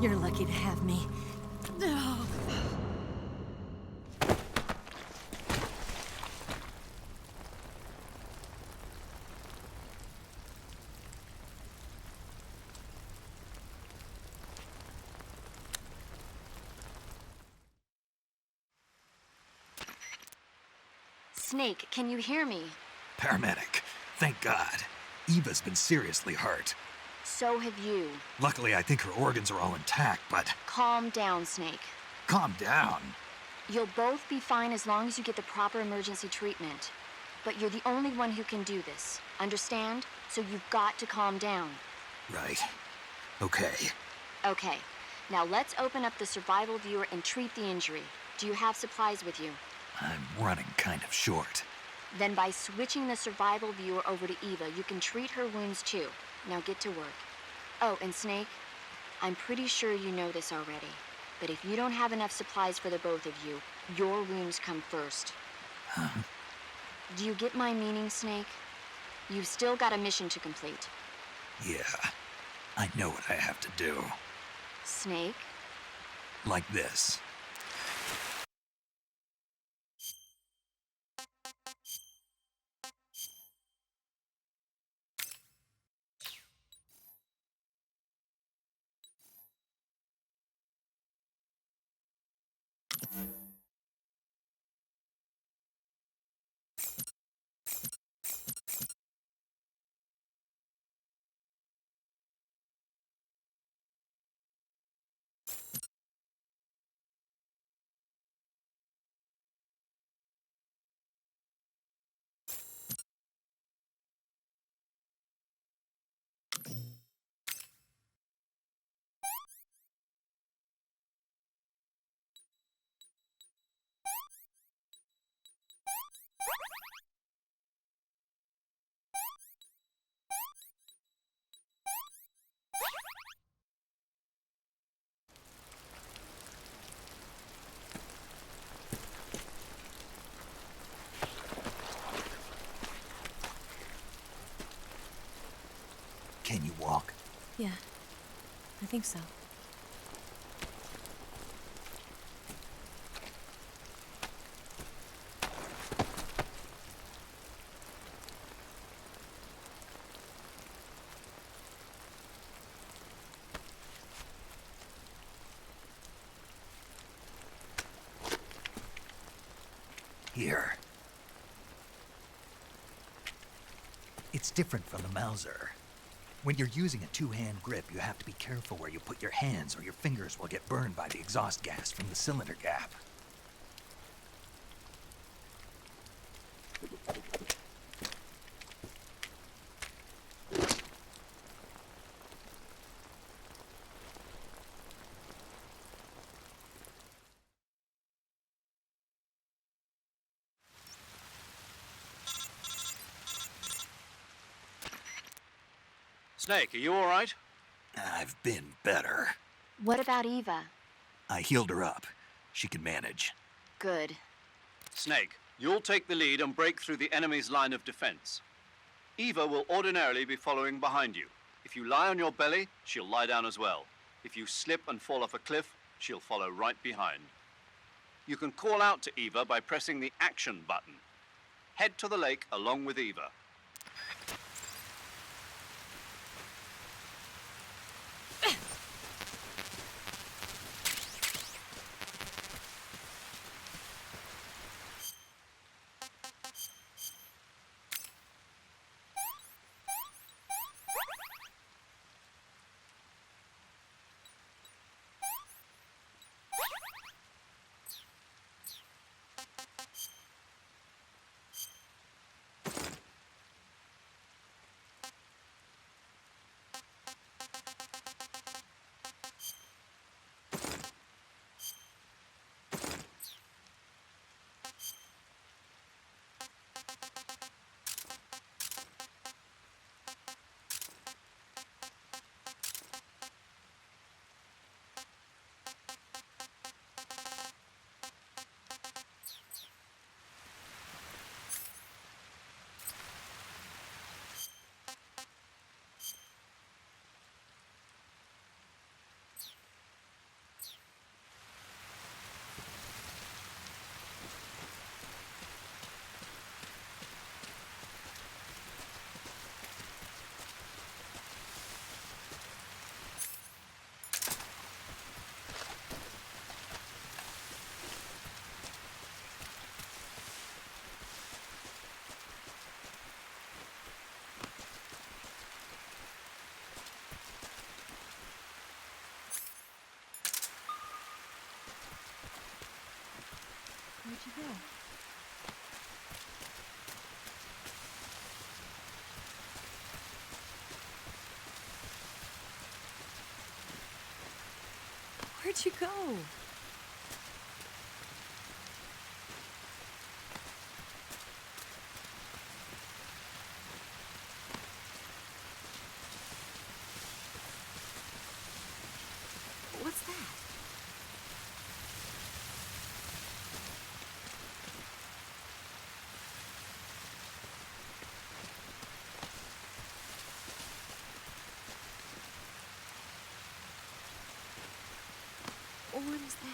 You're lucky to have me. Snake, can you hear me? Paramedic, thank God. Eva's been seriously hurt. So have you. Luckily, I think her organs are all intact, but... Calm down, Snake. Calm down. You'll both be fine as long as you get the proper emergency treatment. But you're the only one who can do this. Understand? So you've got to calm down. Right. Okay. Okay. Now let's open up the survival viewer and treat the injury. Do you have supplies with you? I'm running kind of short. Then by switching the survival viewer over to Eva, you can treat her wounds too. Now get to work. Oh, and Snake, I'm pretty sure you know this already, but if you don't have enough supplies for the both of you, your wounds come first. Huh? Do you get my meaning, Snake? You've still got a mission to complete. Yeah. I know what I have to do. Snake? Like this. walk? Yeah, I think so. Here. It's different from the Mauser. When you're using a two-hand grip, you have to be careful where you put your hands or your fingers will get burned by the exhaust gas from the cylinder gap. Snake, are you all right? I've been better. What about Eva? I healed her up. She can manage. Good. Snake, you'll take the lead and break through the enemy's line of defense. Eva will ordinarily be following behind you. If you lie on your belly, she'll lie down as well. If you slip and fall off a cliff, she'll follow right behind. You can call out to Eva by pressing the action button. Head to the lake along with Eva. Where'd you go? Where'd you go? What's that? What is that?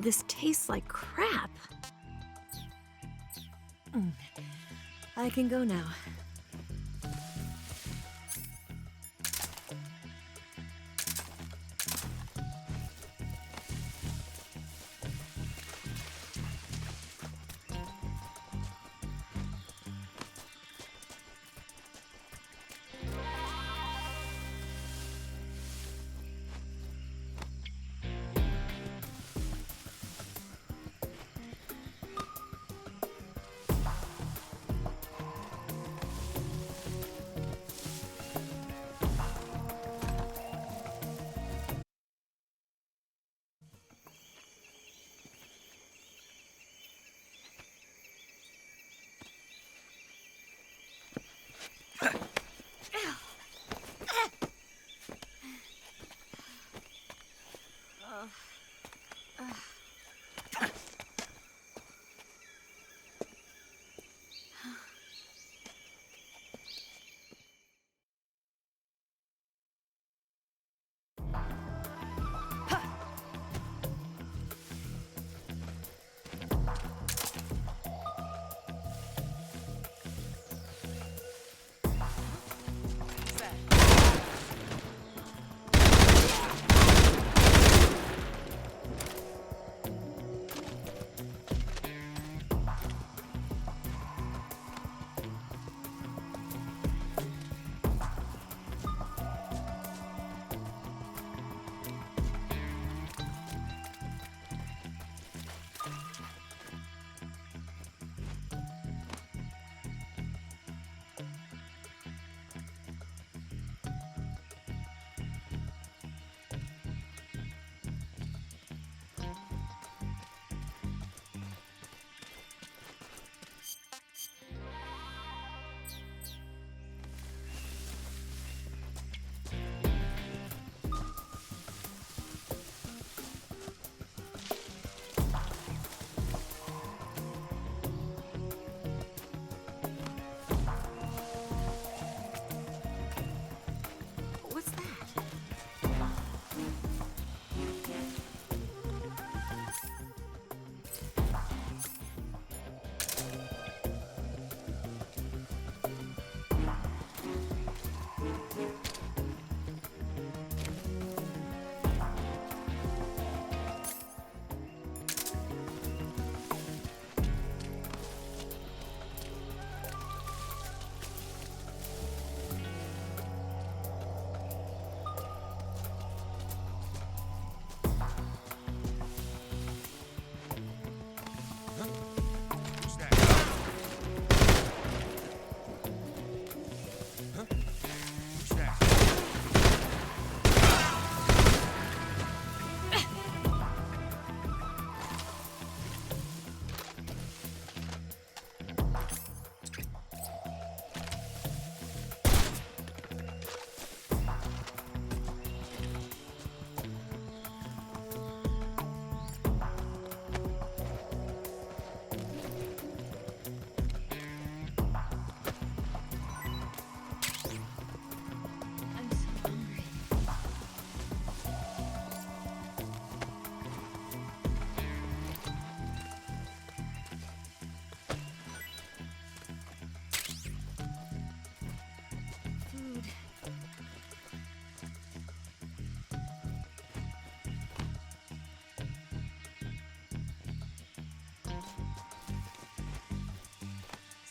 This tastes like crap. I can go now.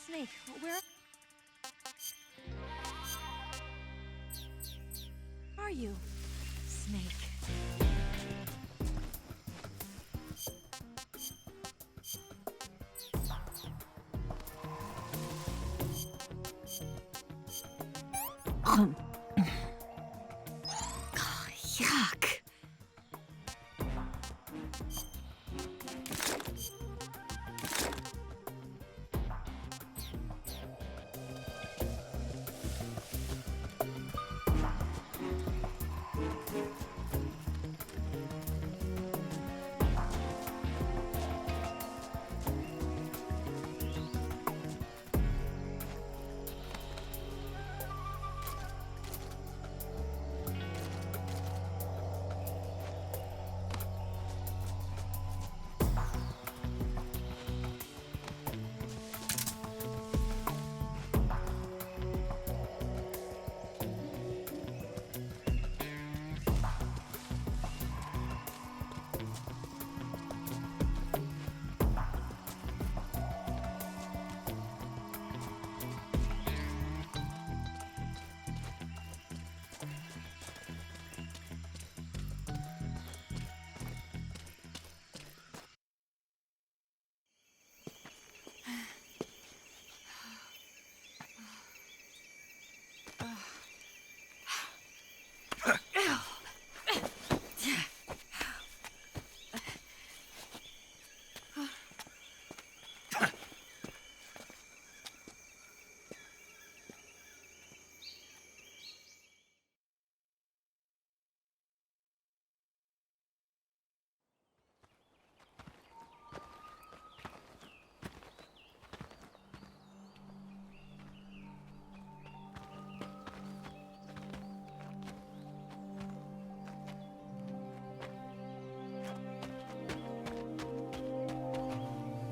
Snake, where are you? Snake. Yuck.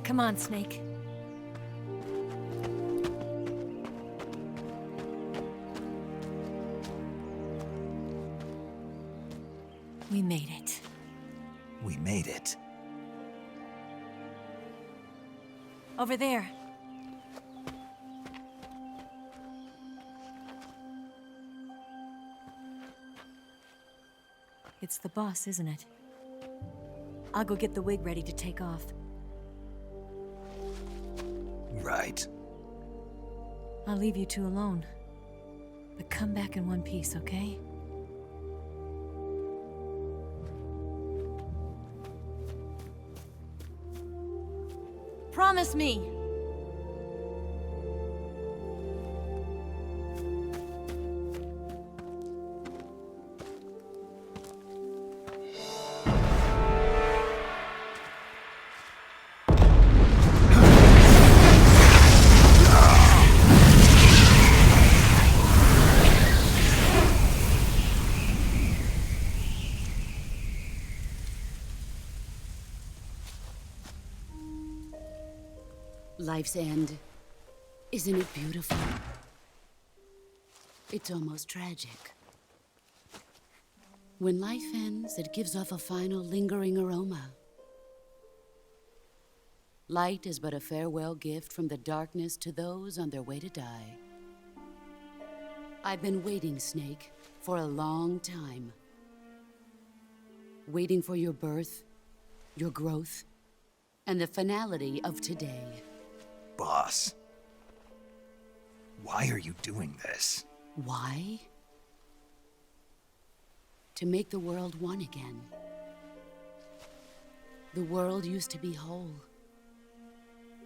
Come on, Snake. We made it. We made it. Over there. It's the boss, isn't it? I'll go get the wig ready to take off. Right. I'll leave you two alone. But come back in one piece, okay? Promise me! Life's end. Isn't it beautiful? It's almost tragic. When life ends, it gives off a final lingering aroma. Light is but a farewell gift from the darkness to those on their way to die. I've been waiting, Snake, for a long time. Waiting for your birth, your growth, and the finality of today. Boss. Why are you doing this? Why? To make the world one again. The world used to be whole.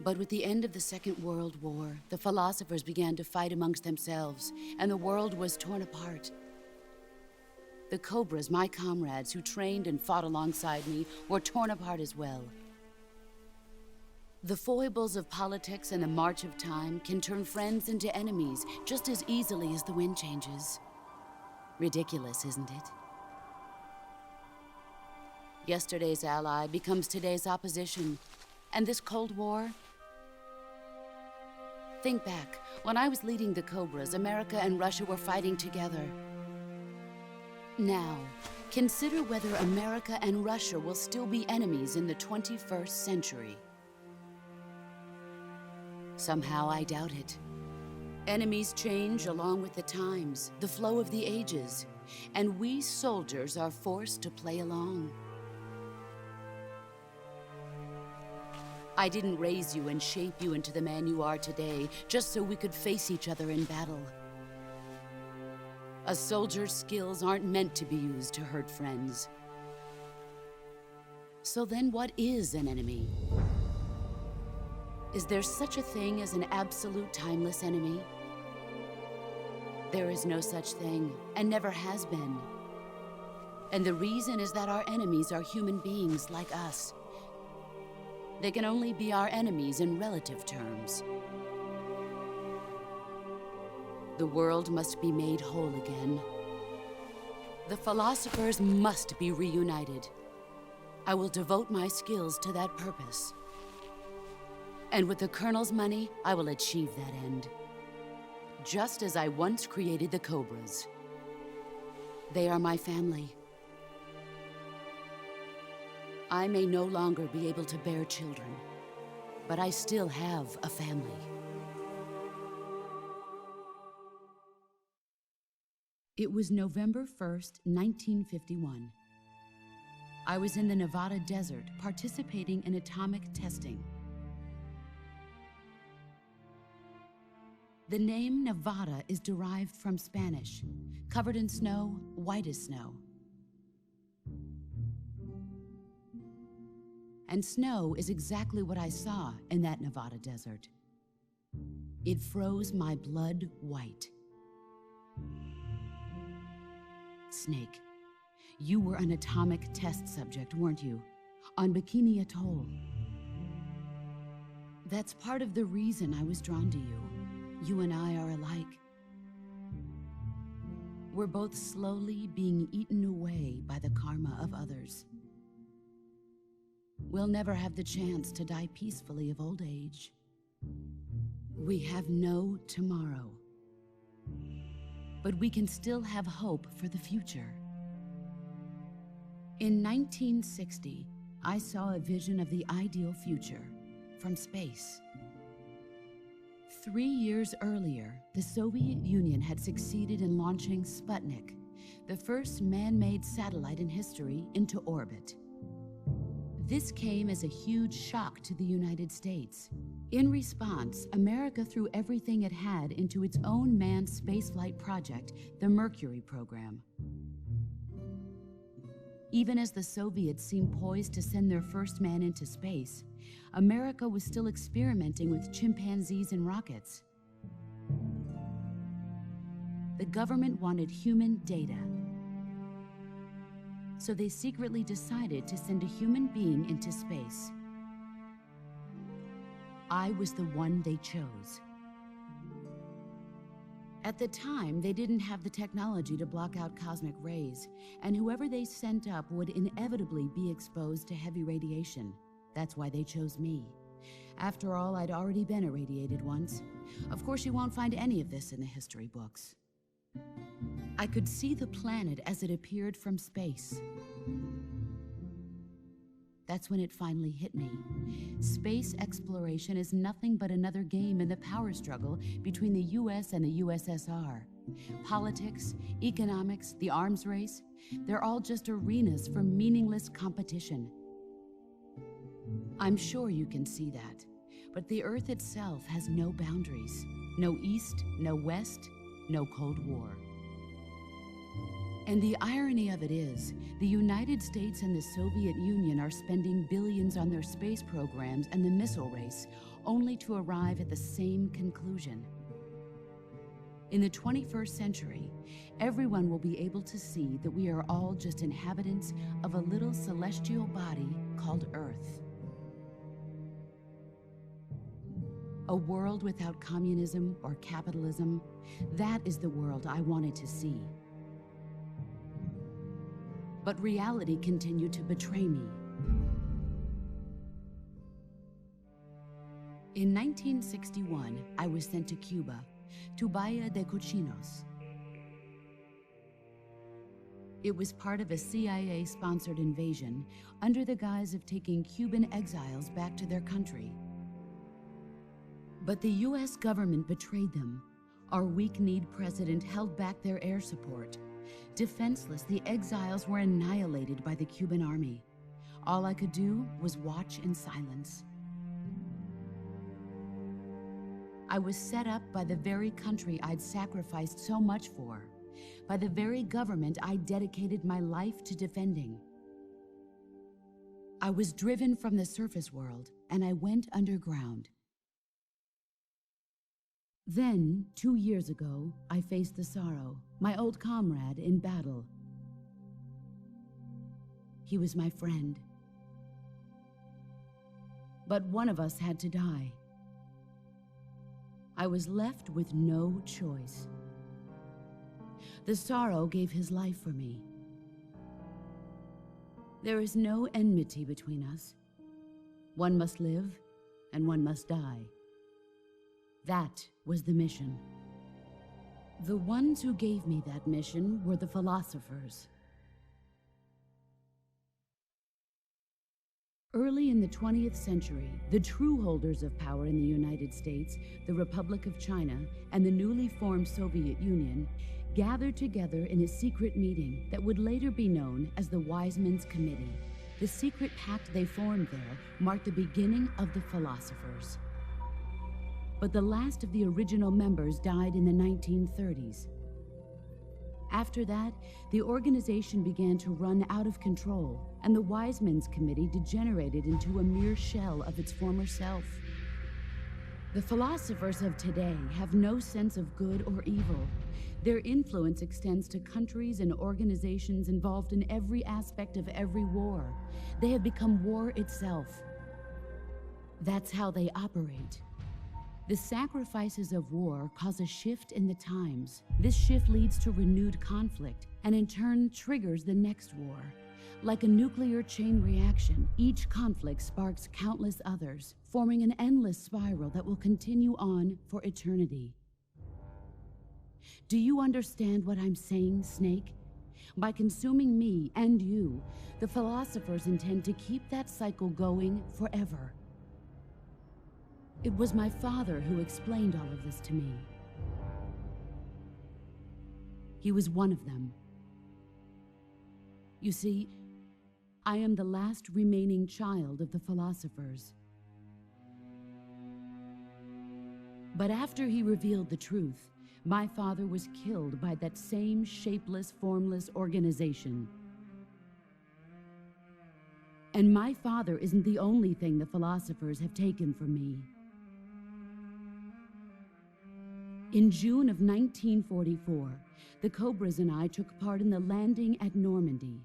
But with the end of the Second World War, the philosophers began to fight amongst themselves, and the world was torn apart. The Cobras, my comrades who trained and fought alongside me, were torn apart as well. The foibles of politics and the march of time can turn friends into enemies just as easily as the wind changes. Ridiculous, isn't it? Yesterday's ally becomes today's opposition, and this Cold War? Think back. When I was leading the Cobras, America and Russia were fighting together. Now, consider whether America and Russia will still be enemies in the 21st century. Somehow I doubt it. Enemies change along with the times, the flow of the ages, and we soldiers are forced to play along. I didn't raise you and shape you into the man you are today just so we could face each other in battle. A soldier's skills aren't meant to be used to hurt friends. So then what is an enemy? Is there such a thing as an absolute timeless enemy? There is no such thing, and never has been. And the reason is that our enemies are human beings like us. They can only be our enemies in relative terms. The world must be made whole again. The philosophers must be reunited. I will devote my skills to that purpose. And with the Colonel's money, I will achieve that end. Just as I once created the Cobras. They are my family. I may no longer be able to bear children, but I still have a family. It was November 1st, 1951. I was in the Nevada desert participating in atomic testing. The name Nevada is derived from Spanish. Covered in snow, white as snow. And snow is exactly what I saw in that Nevada desert. It froze my blood white. Snake, you were an atomic test subject, weren't you? On Bikini Atoll. That's part of the reason I was drawn to you. You and I are alike. We're both slowly being eaten away by the karma of others. We'll never have the chance to die peacefully of old age. We have no tomorrow. But we can still have hope for the future. In 1960, I saw a vision of the ideal future from space. 3 years earlier, the Soviet Union had succeeded in launching Sputnik, the first man-made satellite in history, into orbit. This came as a huge shock to the United States. In response, America threw everything it had into its own manned spaceflight project, the Mercury program. Even as the Soviets seemed poised to send their first man into space, America was still experimenting with chimpanzees and rockets. The government wanted human data. So they secretly decided to send a human being into space. I was the one they chose. At the time, they didn't have the technology to block out cosmic rays, and whoever they sent up would inevitably be exposed to heavy radiation. That's why they chose me. After all, I'd already been irradiated once. Of course, you won't find any of this in the history books. I could see the planet as it appeared from space. That's when it finally hit me. Space exploration is nothing but another game in the power struggle between the US and the USSR. Politics, economics, the arms race, they're all just arenas for meaningless competition. I'm sure you can see that, but the Earth itself has no boundaries. No East, no West, no Cold War. And the irony of it is, the United States and the Soviet Union are spending billions on their space programs and the missile race, only to arrive at the same conclusion. In the 21st century, everyone will be able to see that we are all just inhabitants of a little celestial body called Earth. A world without communism or capitalism, that is the world I wanted to see. But reality continued to betray me. In 1961, I was sent to Cuba, to Bahia de Cochinos. It was part of a CIA-sponsored invasion under the guise of taking Cuban exiles back to their country. But the US government betrayed them. Our weak-kneed president held back their air support. Defenseless, the exiles were annihilated by the Cuban army. All I could do was watch in silence. I was set up by the very country I'd sacrificed so much for, by the very government I dedicated my life to defending. I was driven from the surface world, and I went underground. Then, 2 years ago, I faced the Sorrow, my old comrade in battle. He was my friend. But one of us had to die. I was left with no choice. The Sorrow gave his life for me. There is no enmity between us. One must live, and one must die. That was the mission. The ones who gave me that mission were the philosophers. Early in the 20th century, the true holders of power in the United States, the Republic of China, and the newly formed Soviet Union gathered together in a secret meeting that would later be known as the Wiseman's Committee. The secret pact they formed there marked the beginning of the philosophers. but the last of the original members died in the 1930s. After that, the organization began to run out of control, and the Wise Men's Committee degenerated into a mere shell of its former self. The philosophers of today have no sense of good or evil. Their influence extends to countries and organizations involved in every aspect of every war. They have become war itself. That's how they operate. The sacrifices of war cause a shift in the times. This shift leads to renewed conflict, and in turn triggers the next war. Like a nuclear chain reaction, each conflict sparks countless others, forming an endless spiral that will continue on for eternity. Do you understand what I'm saying, Snake? By consuming me and you, the philosophers intend to keep that cycle going forever. It was my father who explained all of this to me. He was one of them. You see, I am the last remaining child of the philosophers. But after he revealed the truth, my father was killed by that same shapeless, formless organization. And my father isn't the only thing the philosophers have taken from me. In June of 1944, the Cobras and I took part in the landing at Normandy.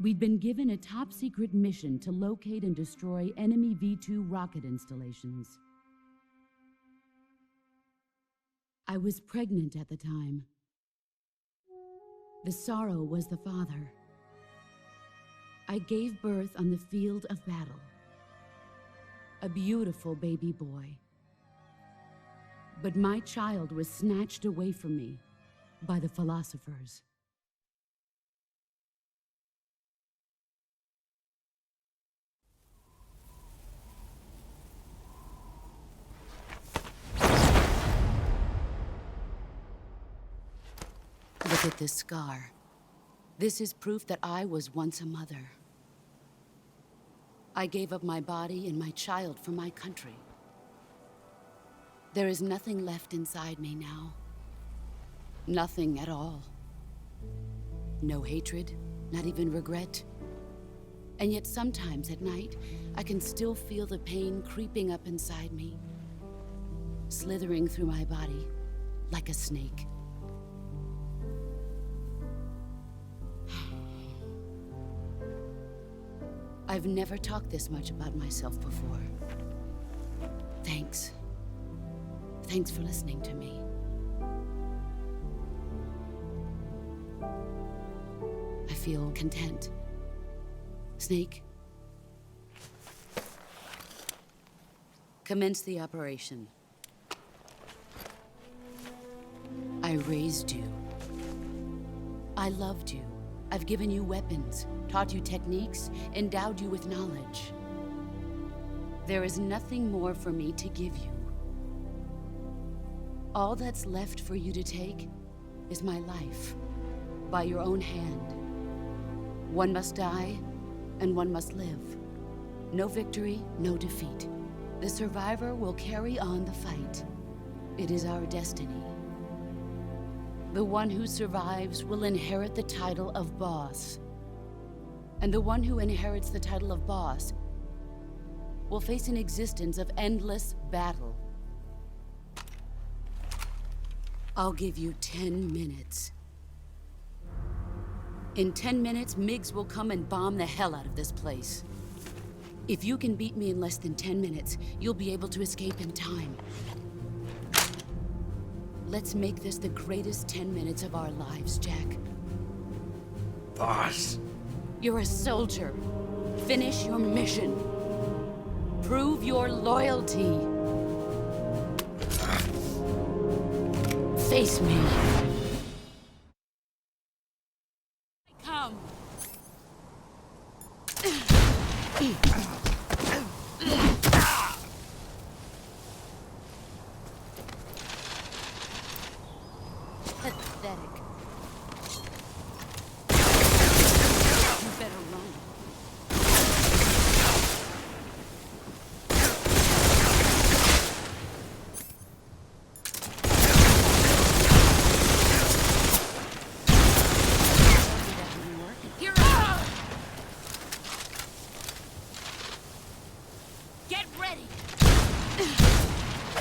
We'd been given a top-secret mission to locate and destroy enemy V-2 rocket installations. I was pregnant at the time. The sorrow was the father. I gave birth on the field of battle. A beautiful baby boy. But my child was snatched away from me by the philosophers. Look at this scar. This is proof that I was once a mother. I gave up my body and my child for my country. There is nothing left inside me now. Nothing at all. No hatred, not even regret. And yet sometimes at night, I can still feel the pain creeping up inside me, slithering through my body like a snake. I've never talked this much about myself before. Thanks. Thanks for listening to me. I feel content. Snake, commence the operation. I raised you. I loved you. I've given you weapons, taught you techniques, endowed you with knowledge. There is nothing more for me to give you. All that's left for you to take is my life, by your own hand. One must die, and one must live. No victory, no defeat. The survivor will carry on the fight. It is our destiny. The one who survives will inherit the title of boss. And the one who inherits the title of boss will face an existence of endless battle. I'll give you 10 minutes. In 10 minutes, MiGs will come and bomb the hell out of this place. If you can beat me in less than 10 minutes, you'll be able to escape in time. Let's make this the greatest 10 minutes of our lives, Jack. Boss. You're a soldier. Finish your mission. Prove your loyalty. Face me. Come. Pathetic. You better run.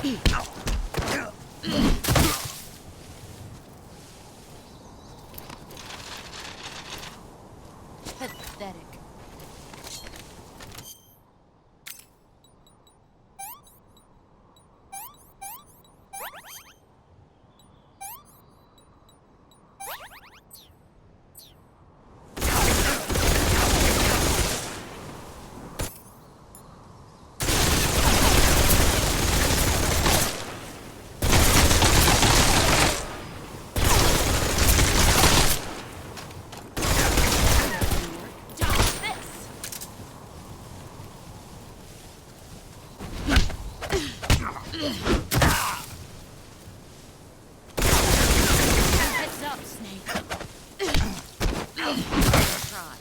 Pathetic. Heads up, Snake. Try.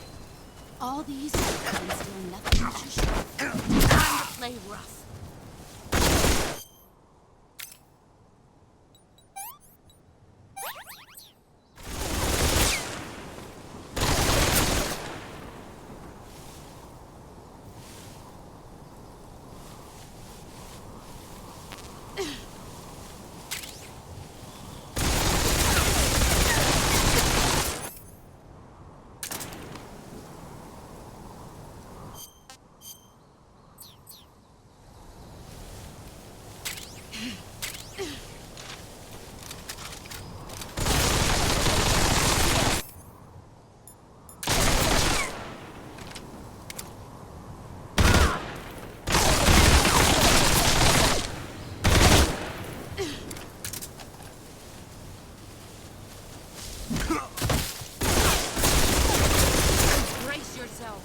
All these and still nothing to show. Time to play rough. Brace yourself.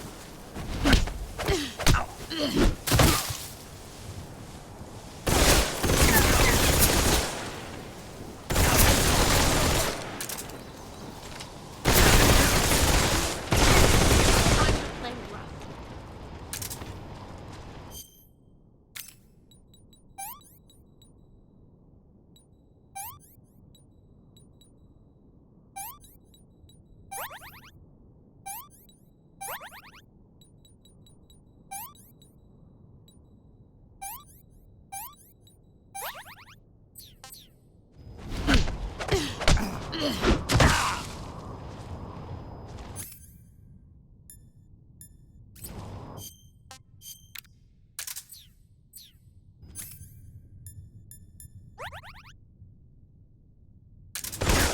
Time to play rough.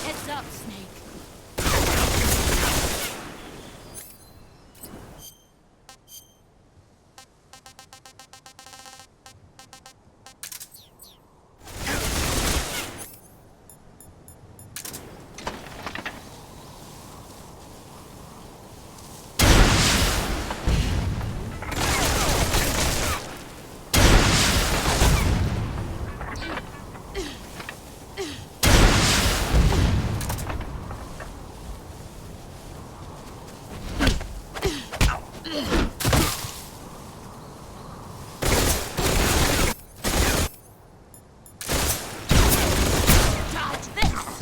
Heads up, Snake. Dodge this!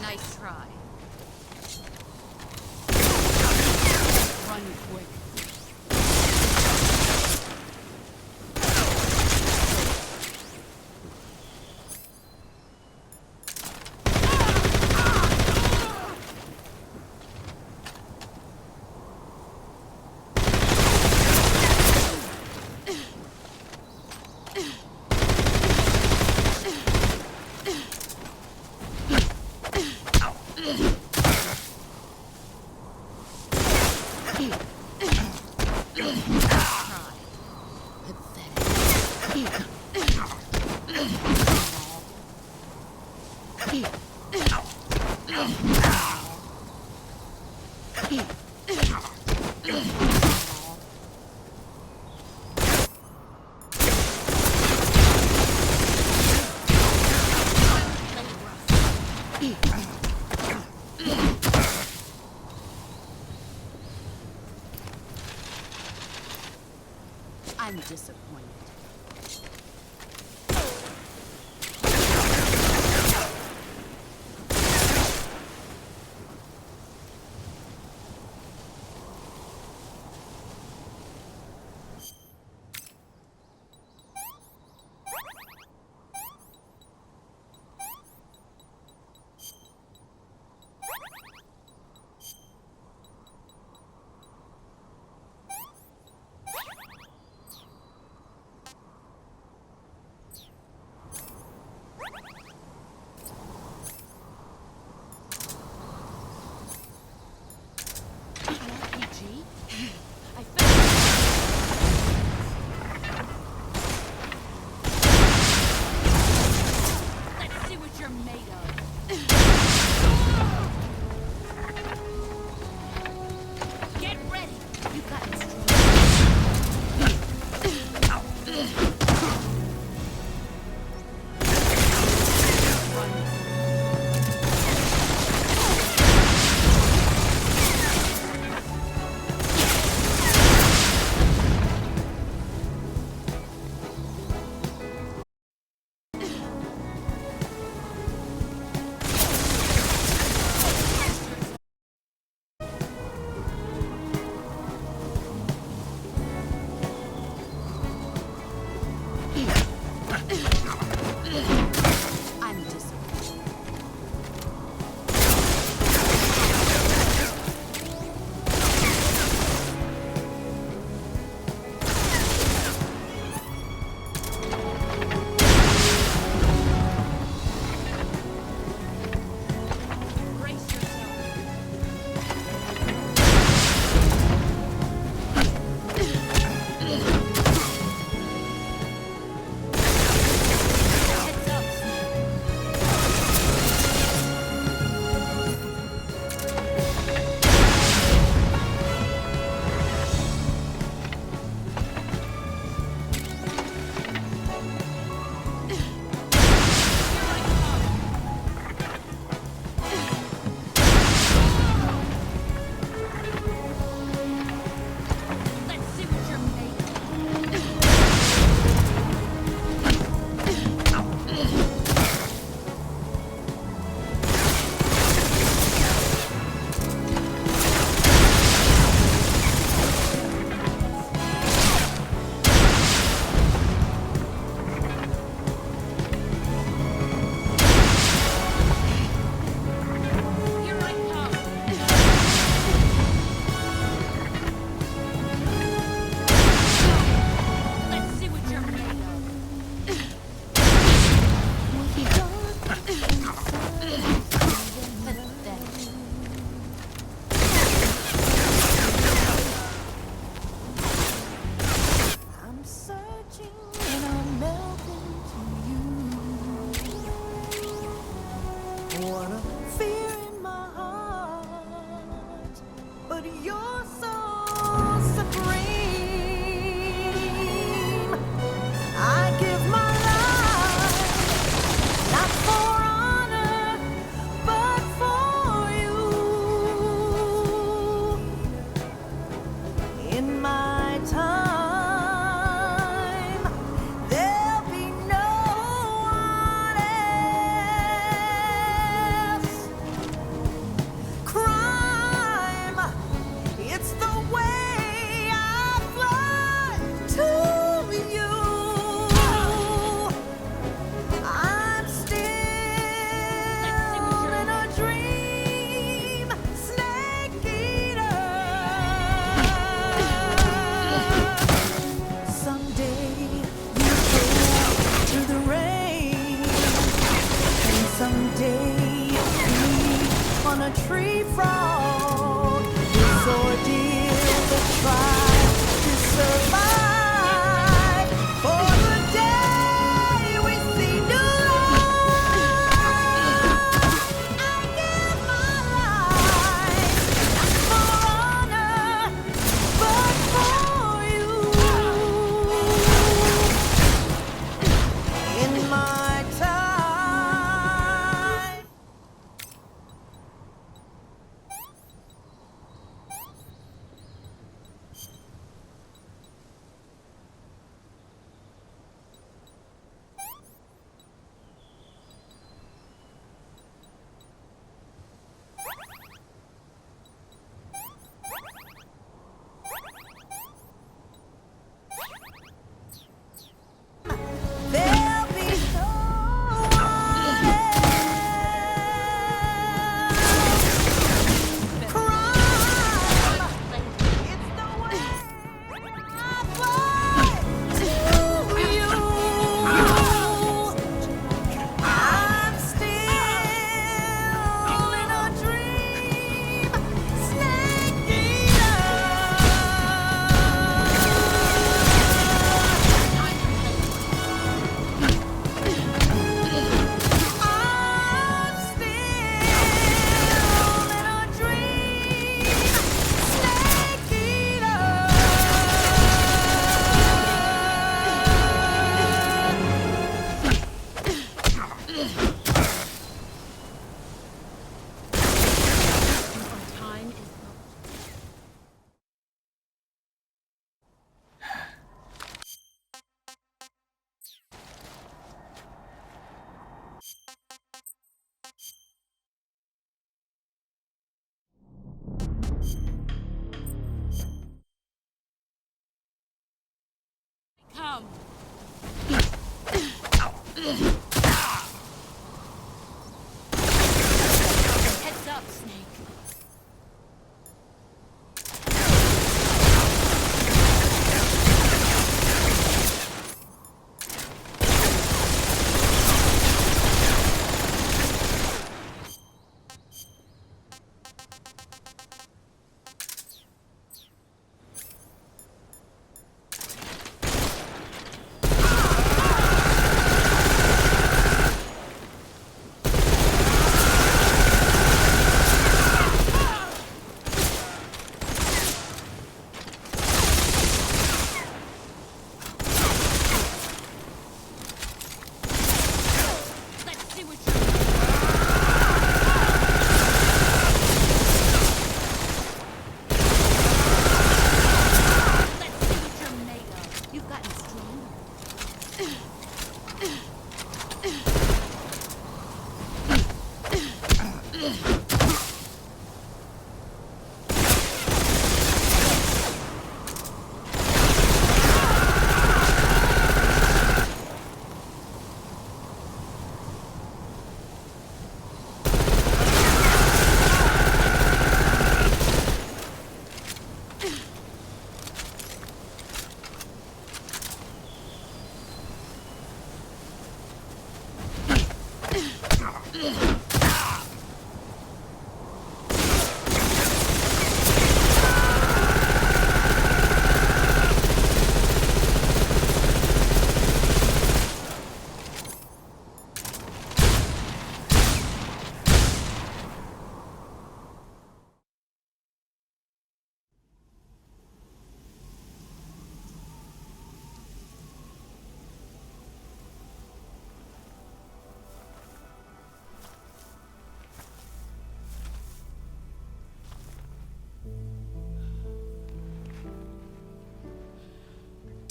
Nice try. Run quick. I'm disappointed.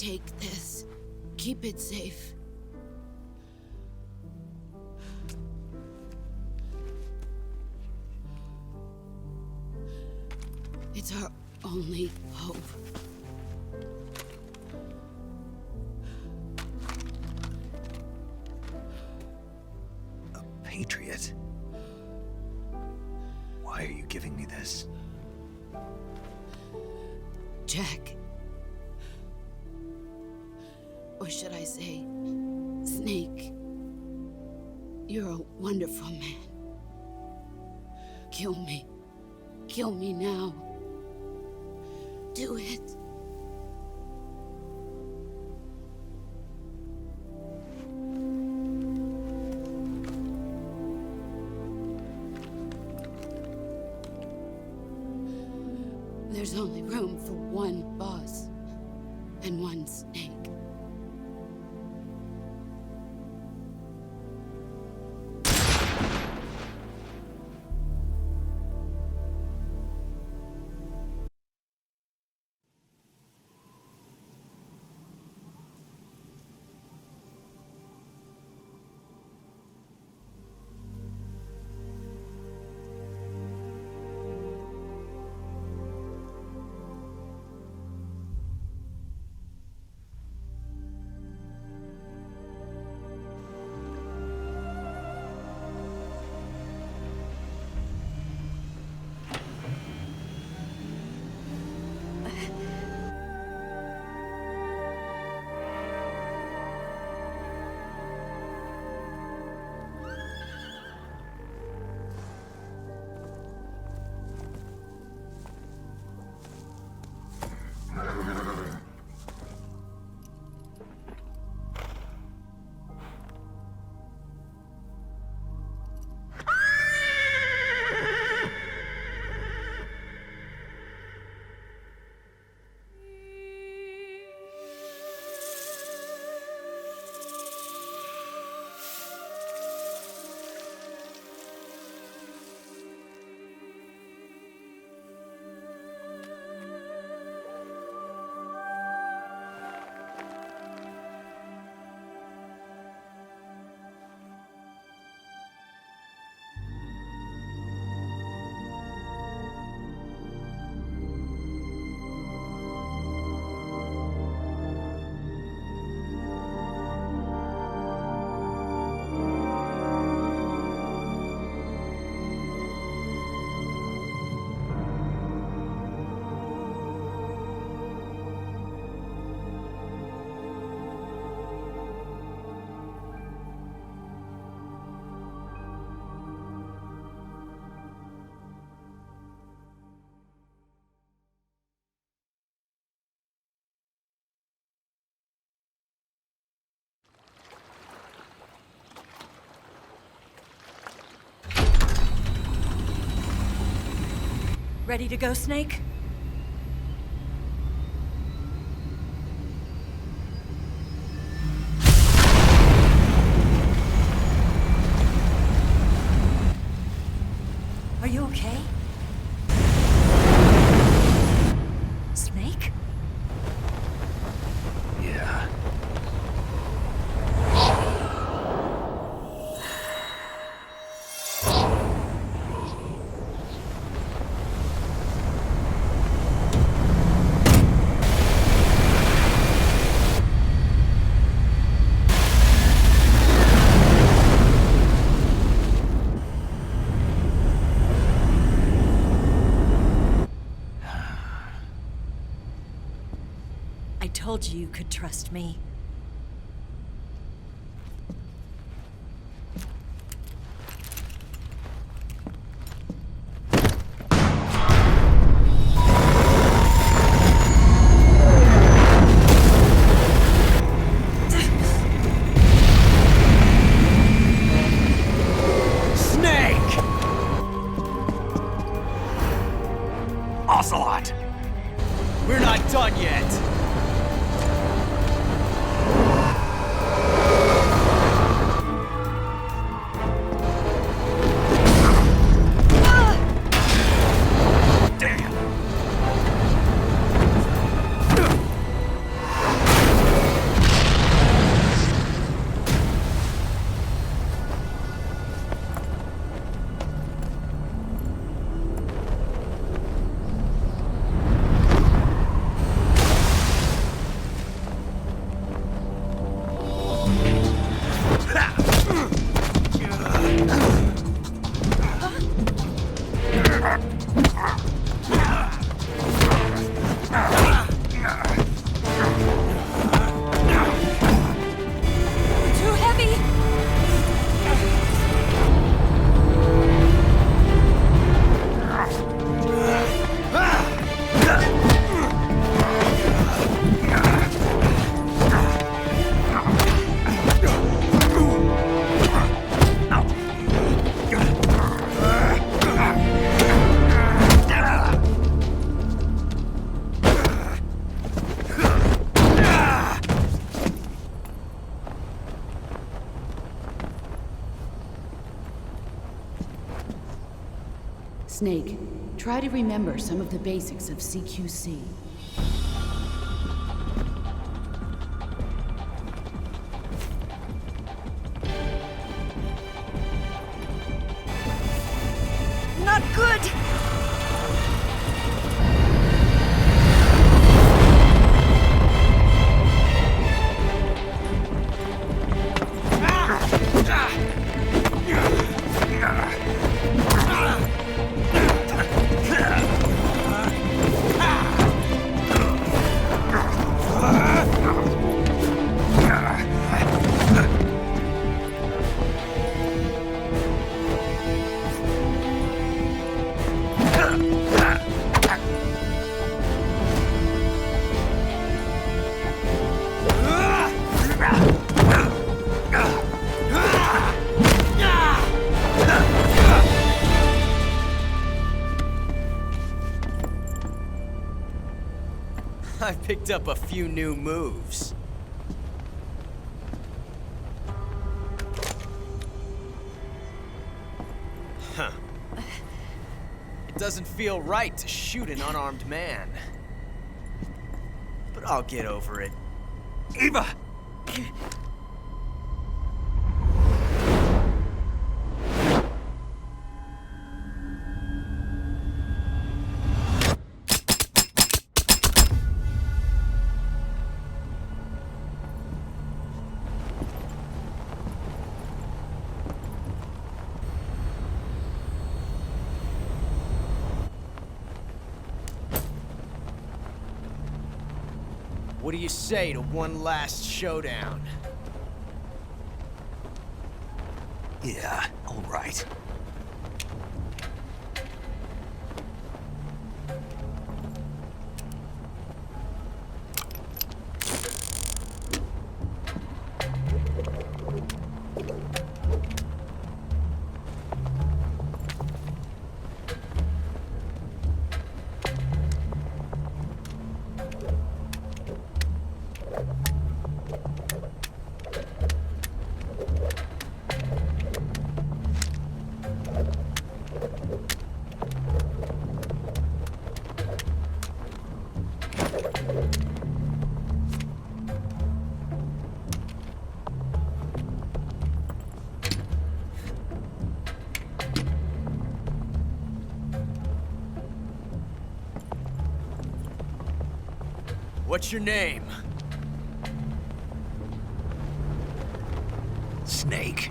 Take this. Keep it safe. It's our only hope. A patriot? Why are you giving me this? Jack. Or should I say, Snake. You're a wonderful man. Kill me. Kill me now. Do it. There's only room for one boss and one Snake. Ready to go, Snake? Are you okay? Snake? Yeah. I told you you could trust me. Snake! Ocelot! We're not done yet! Snake, try to remember some of the basics of CQC. Not good! I've picked up a few new moves. Huh. It doesn't feel right to shoot an unarmed man. But I'll get over it. Eva! What do you say to one last showdown? Yeah, all right. What's your name? Snake.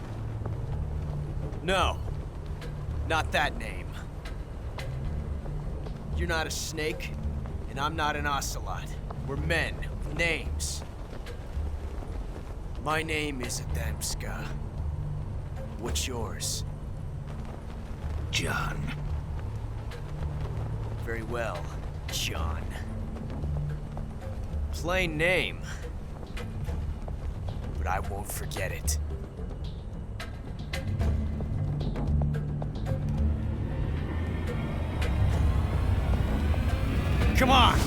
No. Not that name. You're not a snake, and I'm not an ocelot. We're men with names. My name is Adamska. What's yours? John. Very well, John. Plain name. But I won't forget it. Come on!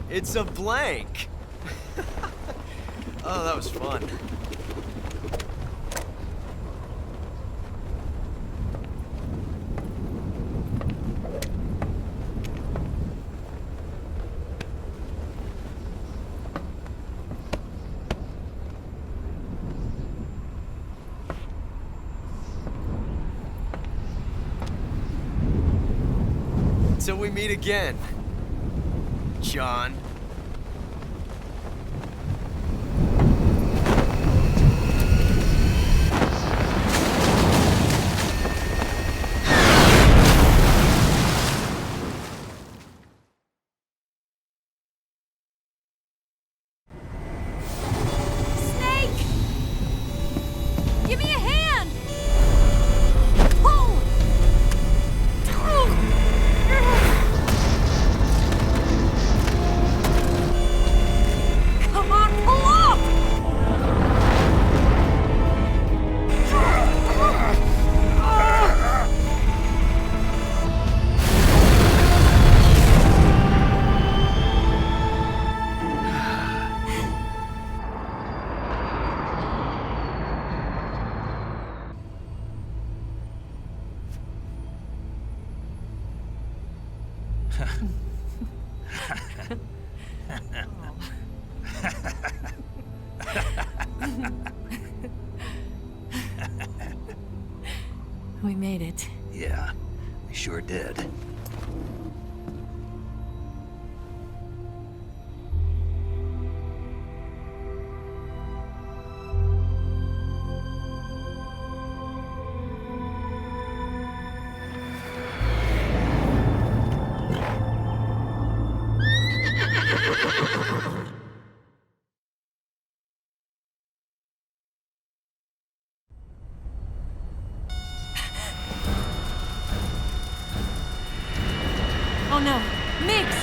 It's a blank. Oh, that was fun. Until we meet again, John. Snake! Give me a hand! Pull! Come on, pull up! We made it. Yeah, we sure did. Oh no, Miggs!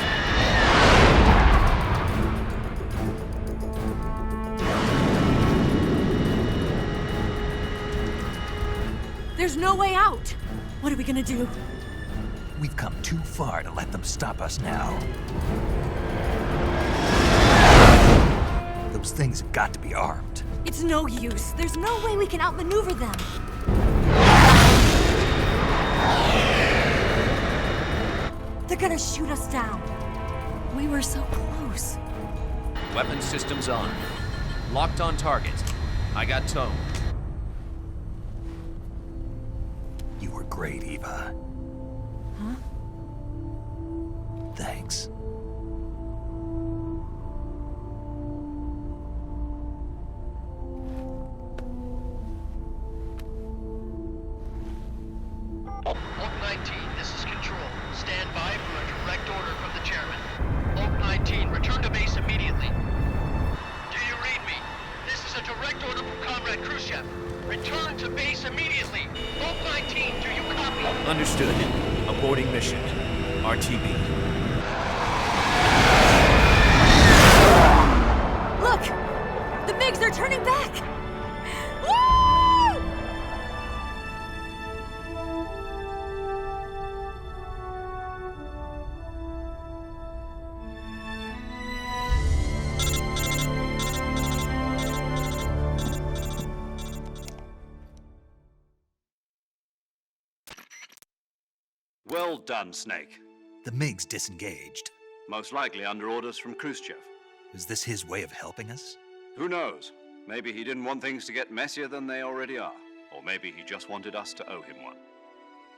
There's no way out! What are we gonna do? We've come too far to let them stop us now. Those things have got to be armed. It's no use. There's no way we can outmaneuver them. They're gonna shoot us down. We were so close. Weapon systems on. Locked on target. I got tone. You were great, Eva. Huh? Thanks. Oak 19, this is Control. Stand by for a direct order from the chairman. Oak 19, return to base immediately. Do you read me? This is a direct order from Comrade Khrushchev. Return to base immediately. Oak 19, do you copy? Understood. Aborting mission. RTB. Look! The MiGs are turning back! Woo! Well done, Snake. The MiGs disengaged. Most likely under orders from Khrushchev. Is this his way of helping us? Who knows? Maybe he didn't want things to get messier than they already are. Or maybe he just wanted us to owe him one.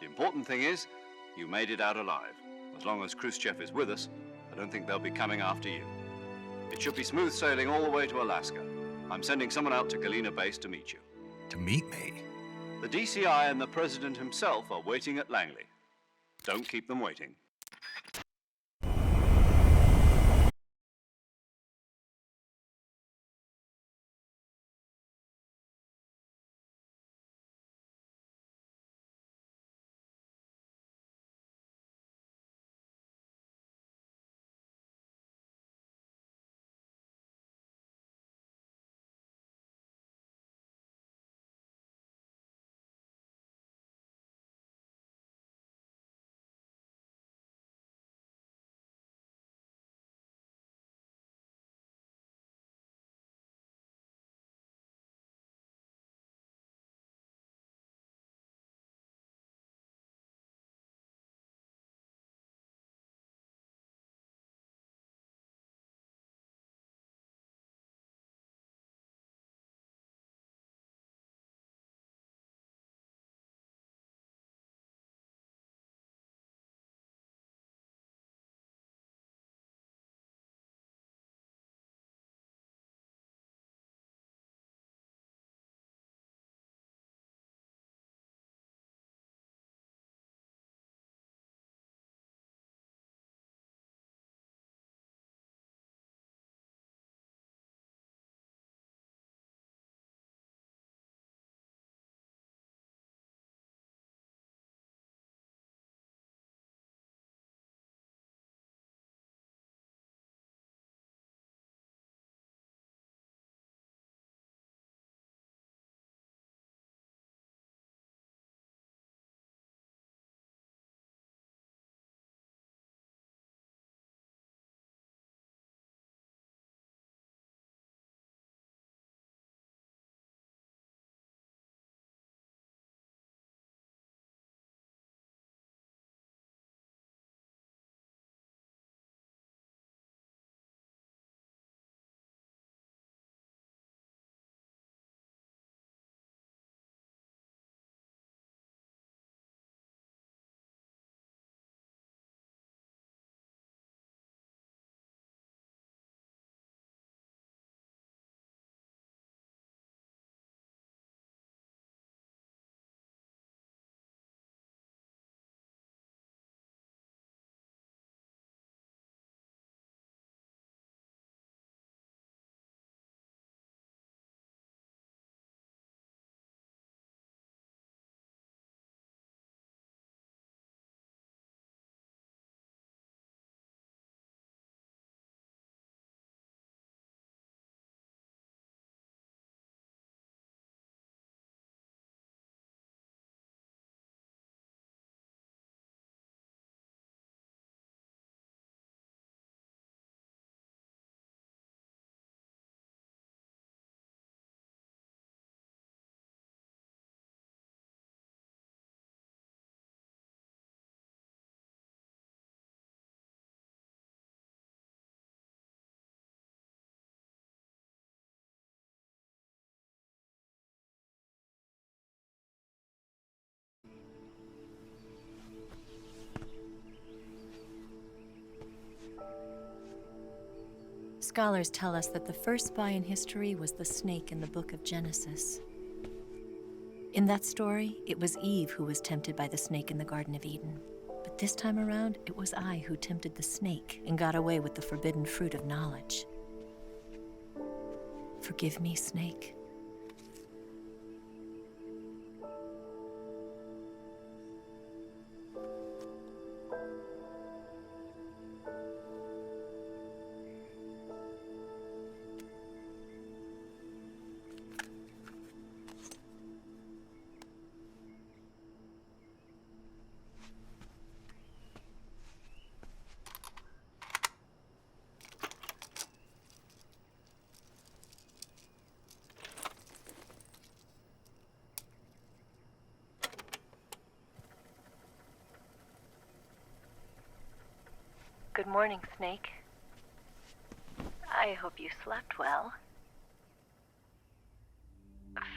The important thing is, you made it out alive. As long as Khrushchev is with us, I don't think they'll be coming after you. It should be smooth sailing all the way to Alaska. I'm sending someone out to Galena Base to meet you. To meet me? The DCI and the President himself are waiting at Langley. Don't keep them waiting. Scholars tell us that the first spy in history was the snake in the book of Genesis. In that story, it was Eve who was tempted by the snake in the Garden of Eden. But this time around, it was I who tempted the snake and got away with the forbidden fruit of knowledge. Forgive me, Snake. Good morning, Snake. I hope you slept well.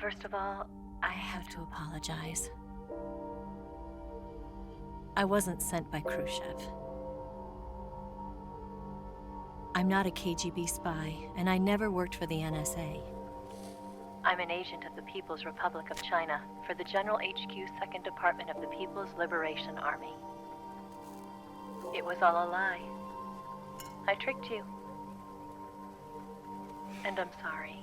First of all, I have to apologize. I wasn't sent by Khrushchev. I'm not a KGB spy, and I never worked for the NSA. I'm an agent of the People's Republic of China for the General HQ 2nd Department of the People's Liberation Army. It was all a lie. I tricked you. And I'm sorry.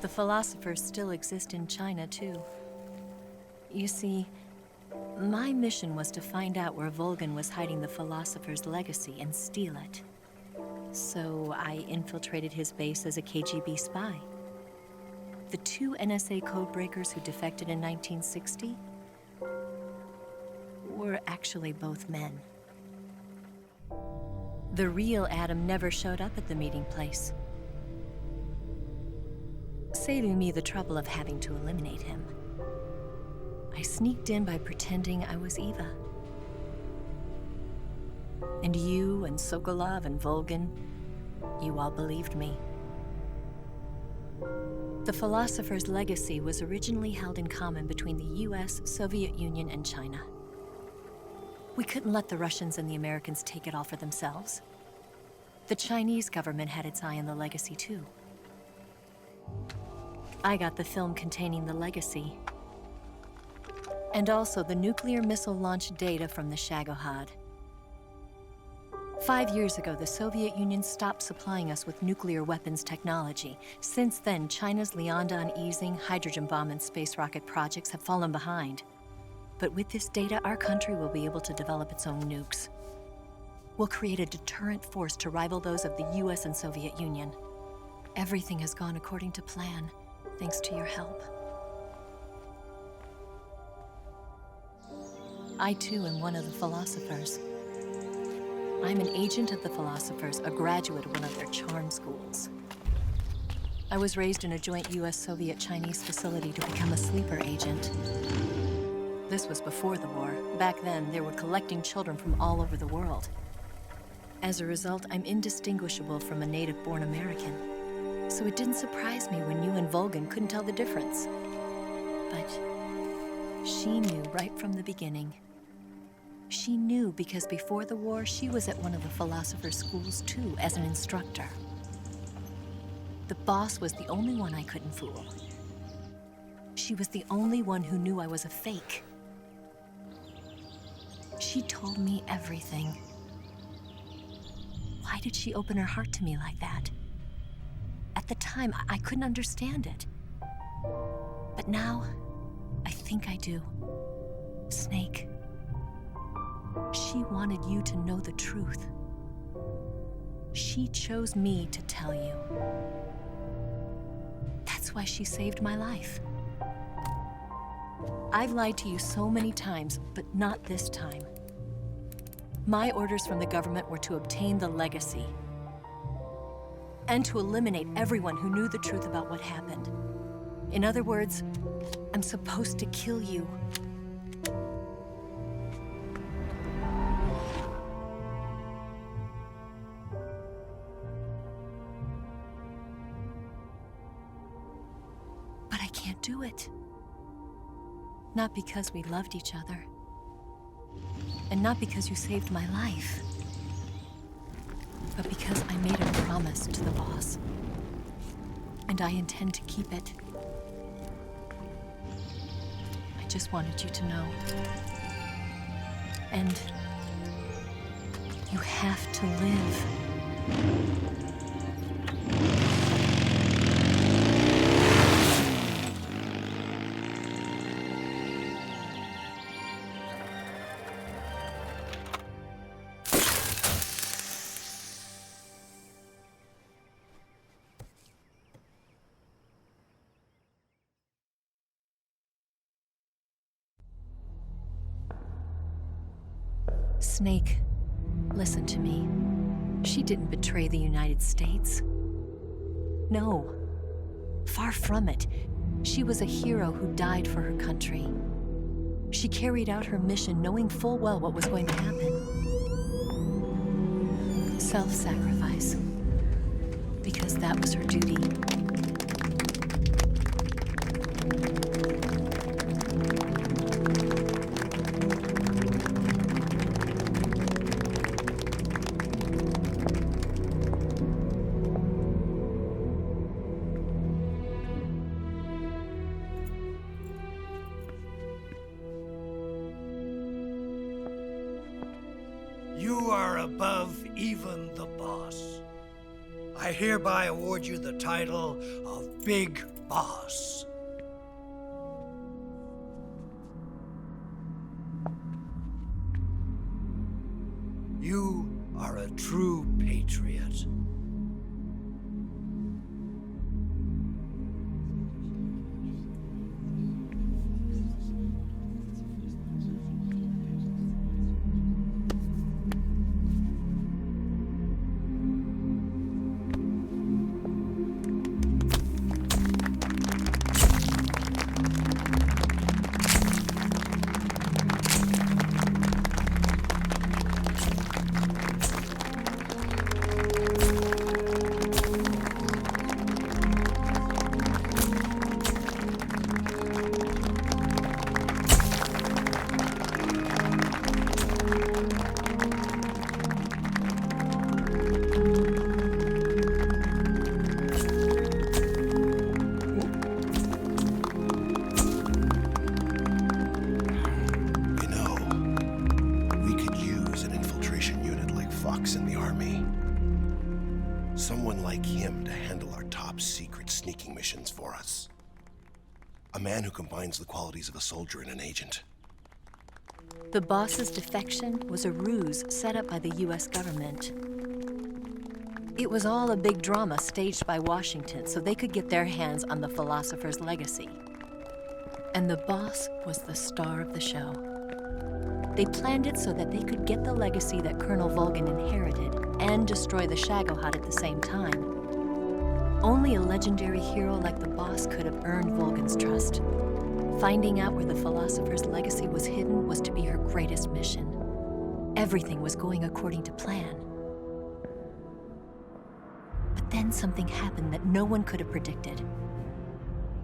The philosophers still exist in China, too. You see, my mission was to find out where Volgin was hiding the philosopher's legacy and steal it. So I infiltrated his base as a KGB spy. The two NSA codebreakers who defected in 1960 were actually both men. The real Adam never showed up at the meeting place, saving me the trouble of having to eliminate him. I sneaked in by pretending I was Eva. And you and Sokolov and Volgin, you all believed me. The philosopher's legacy was originally held in common between the US, Soviet Union, and China. We couldn't let the Russians and the Americans take it all for themselves. The Chinese government had its eye on the legacy, too. I got the film containing the legacy, and also the nuclear missile launch data from the Shagohod. 5 years ago, the Soviet Union stopped supplying us with nuclear weapons technology. Since then, China's Liaodong easing, hydrogen bomb, and space rocket projects have fallen behind. But with this data, our country will be able to develop its own nukes. We'll create a deterrent force to rival those of the US and Soviet Union. Everything has gone according to plan, thanks to your help. I too am one of the philosophers. I'm an agent of the philosophers, a graduate of one of their charm schools. I was raised in a joint US-Soviet-Chinese facility to become a sleeper agent. This was before the war. Back then, they were collecting children from all over the world. As a result, I'm indistinguishable from a native-born American. So it didn't surprise me when you and Volgin couldn't tell the difference. But she knew right from the beginning. She knew because before the war, she was at one of the philosopher's schools too, as an instructor. The boss was the only one I couldn't fool. She was the only one who knew I was a fake. She told me everything. Why did she open her heart to me like that? At the time, I couldn't understand it. But now, I think I do. Snake. She wanted you to know the truth. She chose me to tell you. That's why she saved my life. I've lied to you so many times, but not this time. My orders from the government were to obtain the legacy and to eliminate everyone who knew the truth about what happened. In other words, I'm supposed to kill you. Not because we loved each other. And not because you saved my life. But because I made a promise to the boss. And I intend to keep it. I just wanted you to know. And you have to live. Snake, listen to me. She didn't betray the United States. No. Far from it. She was a hero who died for her country. She carried out her mission knowing full well what was going to happen. Self-sacrifice. Because that was her duty. You are above even the boss. I hereby award you the title of Big Boss. You are a true patriot. In the Army. Someone like him to handle our top secret sneaking missions for us. A man who combines the qualities of a soldier and an agent. The boss's defection was a ruse set up by the US government. It was all a big drama staged by Washington so they could get their hands on the philosopher's legacy. And the boss was the star of the show. They planned it so that they could get the legacy that Colonel Volgin inherited and destroy the Shagohod at the same time. Only a legendary hero like the boss could have earned Volgin's trust. Finding out where the philosopher's legacy was hidden was to be her greatest mission. Everything was going according to plan. But then something happened that no one could have predicted.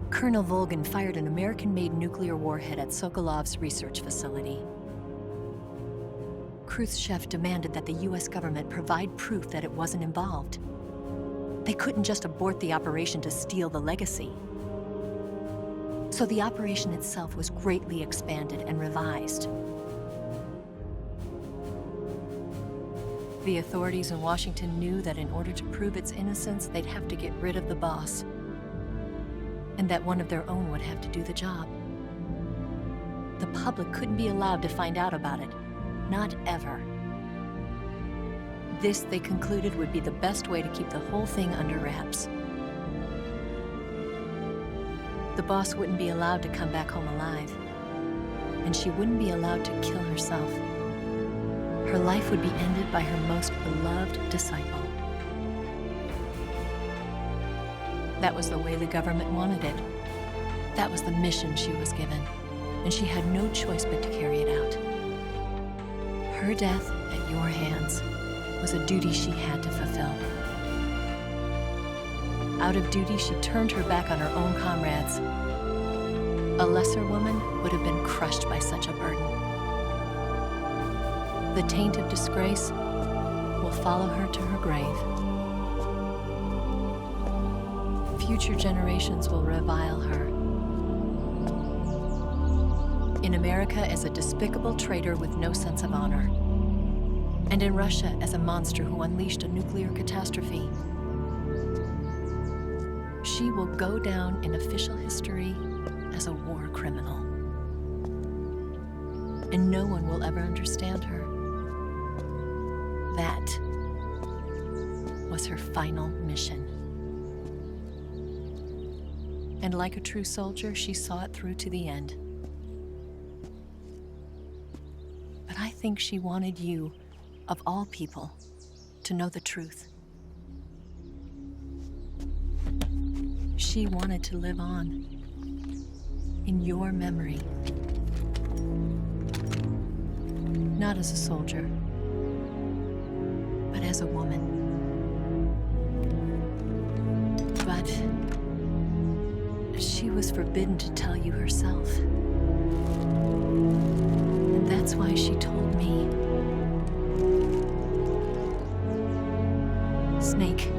Colonel Volgin fired an American-made nuclear warhead at Sokolov's research facility. Khrushchev demanded that the US government provide proof that it wasn't involved. They couldn't just abort the operation to steal the legacy. So the operation itself was greatly expanded and revised. The authorities in Washington knew that in order to prove its innocence, they'd have to get rid of the boss. And that one of their own would have to do the job. The public couldn't be allowed to find out about it. Not ever. This, they concluded, would be the best way to keep the whole thing under wraps. The boss wouldn't be allowed to come back home alive. And she wouldn't be allowed to kill herself. Her life would be ended by her most beloved disciple. That was the way the government wanted it. That was the mission she was given. And she had no choice but to carry it out. Her death at your hands was a duty she had to fulfill. Out of duty, she turned her back on her own comrades. A lesser woman would have been crushed by such a burden. The taint of disgrace will follow her to her grave. Future generations will revile her. In America as a despicable traitor with no sense of honor. And in Russia as a monster who unleashed a nuclear catastrophe. She will go down in official history as a war criminal. And no one will ever understand her. That was her final mission. And like a true soldier, she saw it through to the end. But I think she wanted you, of all people, to know the truth. She wanted to live on in your memory. Not as a soldier, but as a woman. But she was forbidden to tell you herself. And that's why she told me. Snake,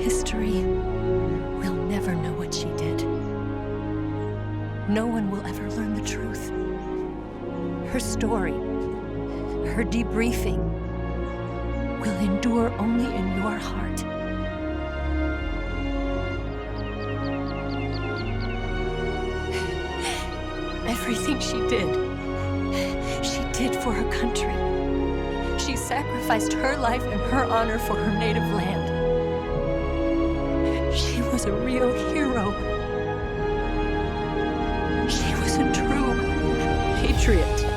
history will never know what she did. No one will ever learn the truth. Her story, her debriefing, will endure only in your heart. Everything she did for her country. She sacrificed her life and her honor for her native land. She was a real hero. She was a true patriot.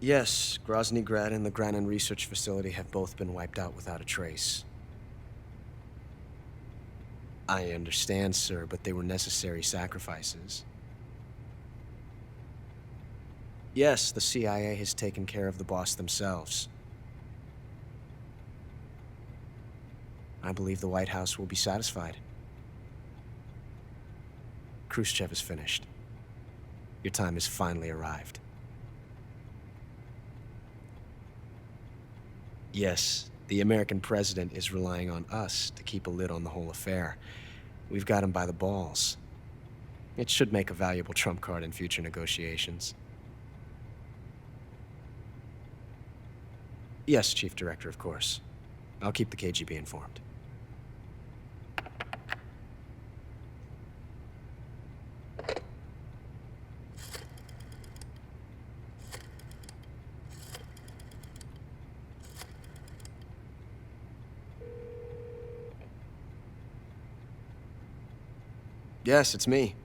Yes, Grozny Grad and the Granin Research Facility have both been wiped out without a trace. I understand, sir, but they were necessary sacrifices. Yes, the CIA has taken care of the boss themselves. I believe the White House will be satisfied. Khrushchev is finished. Your time has finally arrived. Yes, the American president is relying on us to keep a lid on the whole affair. We've got him by the balls. It should make a valuable trump card in future negotiations. Yes, Chief Director, of course. I'll keep the KGB informed. Yes, it's me.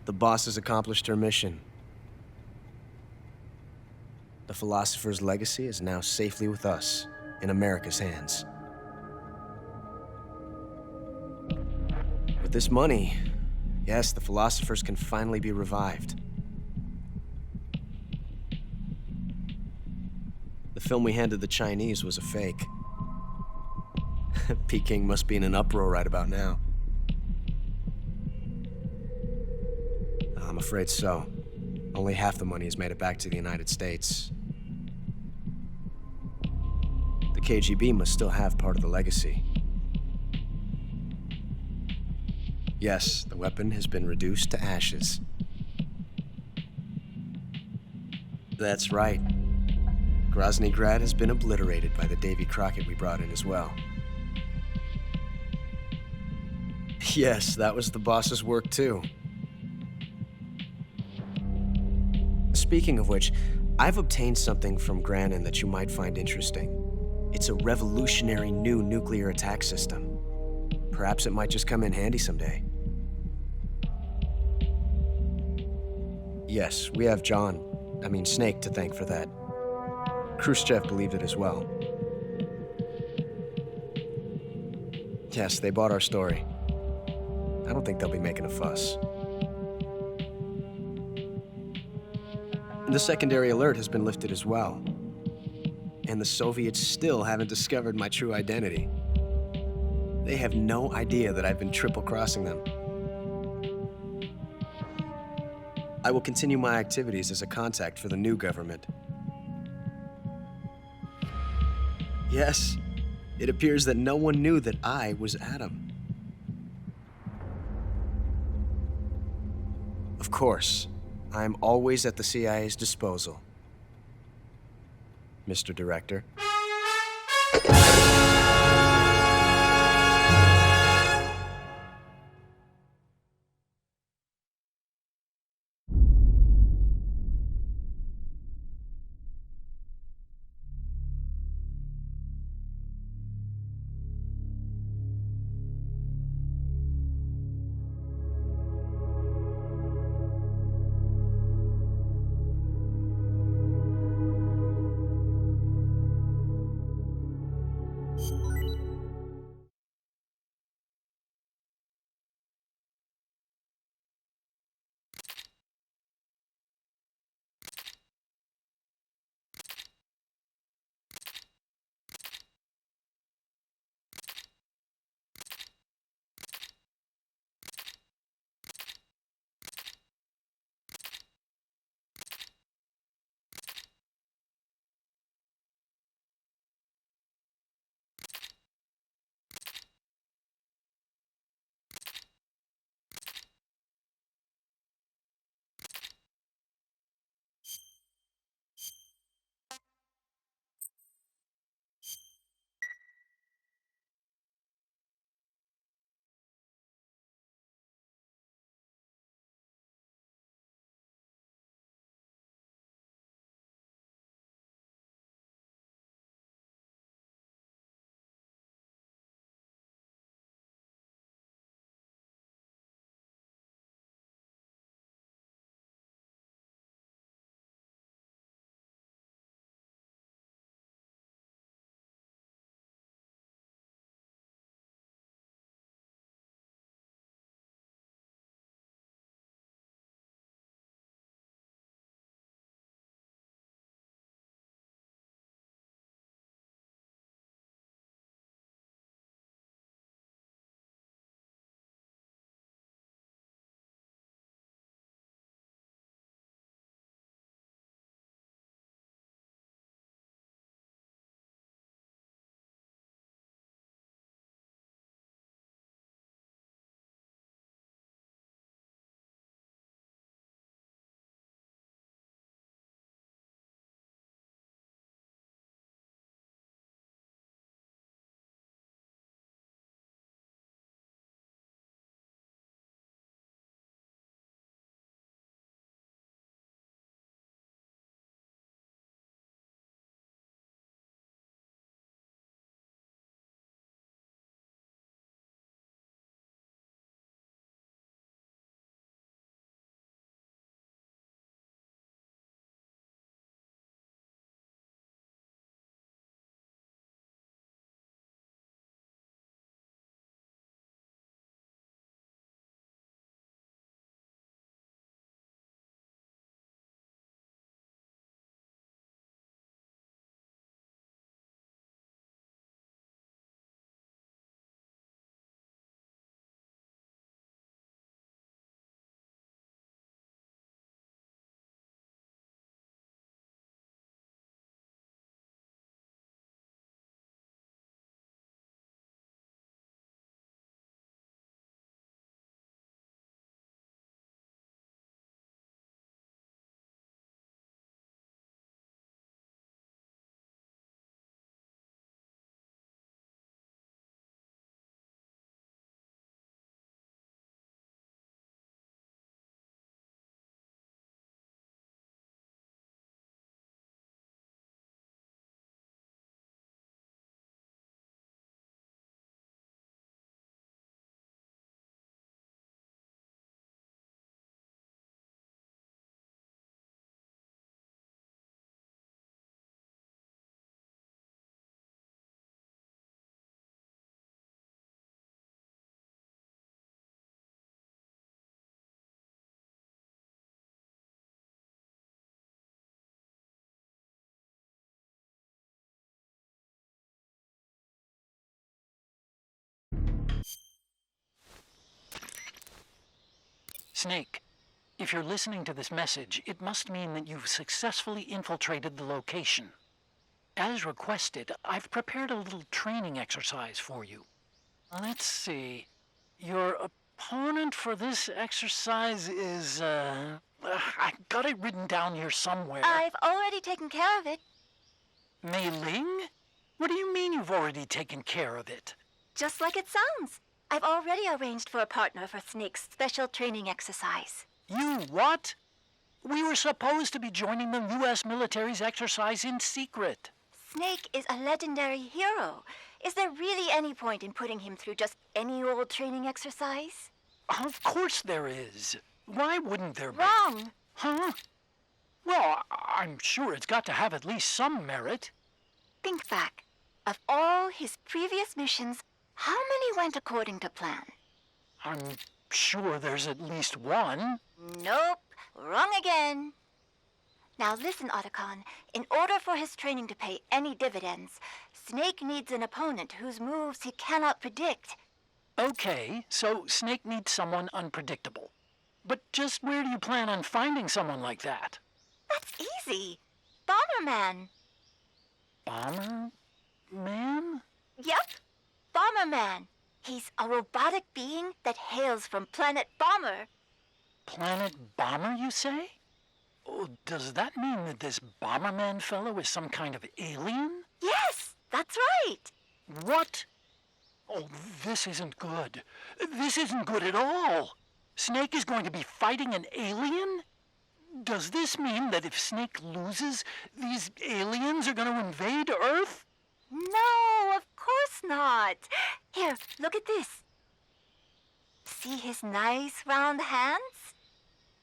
The boss has accomplished her mission. The philosopher's legacy is now safely with us, in America's hands. With this money, yes, the philosophers can finally be revived. The film we handed the Chinese was a fake. Peking must be in an uproar right about now. I'm afraid so. Only half the money has made it back to the United States. The KGB must still have part of the legacy. Yes, the weapon has been reduced to ashes. That's right. Grozny Grad has been obliterated by the Davy Crockett we brought in as well. Yes, that was the boss's work too. Speaking of which, I've obtained something from Granin that you might find interesting. It's a revolutionary new nuclear attack system. Perhaps it might just come in handy someday. Yes, we have Snake to thank for that. Khrushchev believed it as well. Yes, they bought our story. I don't think they'll be making a fuss. The secondary alert has been lifted as well. And the Soviets still haven't discovered my true identity. They have no idea that I've been triple-crossing them. I will continue my activities as a contact for the new government. Yes, it appears that no one knew that I was Adam. Of course, I am always at the CIA's disposal, Mr. Director. Snake, if you're listening to this message, it must mean that you've successfully infiltrated the location. As requested, I've prepared a little training exercise for you. Let's see. Your opponent for this exercise is, I got it written down here somewhere. I've already taken care of it. Mei Ling? What do you mean you've already taken care of it? Just like it sounds. I've already arranged for a partner for Snake's special training exercise. You what? We were supposed to be joining the U.S. military's exercise in secret. Snake is a legendary hero. Is there really any point in putting him through just any old training exercise? Of course there is. Why wouldn't there be? Wrong. Huh? Well, I'm sure it's got to have at least some merit. Think back. Of all his previous missions, how many went according to plan? I'm sure there's at least one. Nope. Wrong again. Now listen, Otacon. In order for his training to pay any dividends, Snake needs an opponent whose moves he cannot predict. Okay, so Snake needs someone unpredictable. But just where do you plan on finding someone like that? That's easy. Bomberman. Bomberman? Yep. Bomberman. He's a robotic being that hails from Planet Bomber. Planet Bomber, you say? Oh, does that mean that this Bomberman fellow is some kind of alien? Yes, that's right. What? Oh, this isn't good. This isn't good at all. Snake is going to be fighting an alien? Does this mean that if Snake loses, these aliens are going to invade Earth? No, of course not. Here, look at this. See his nice round hands?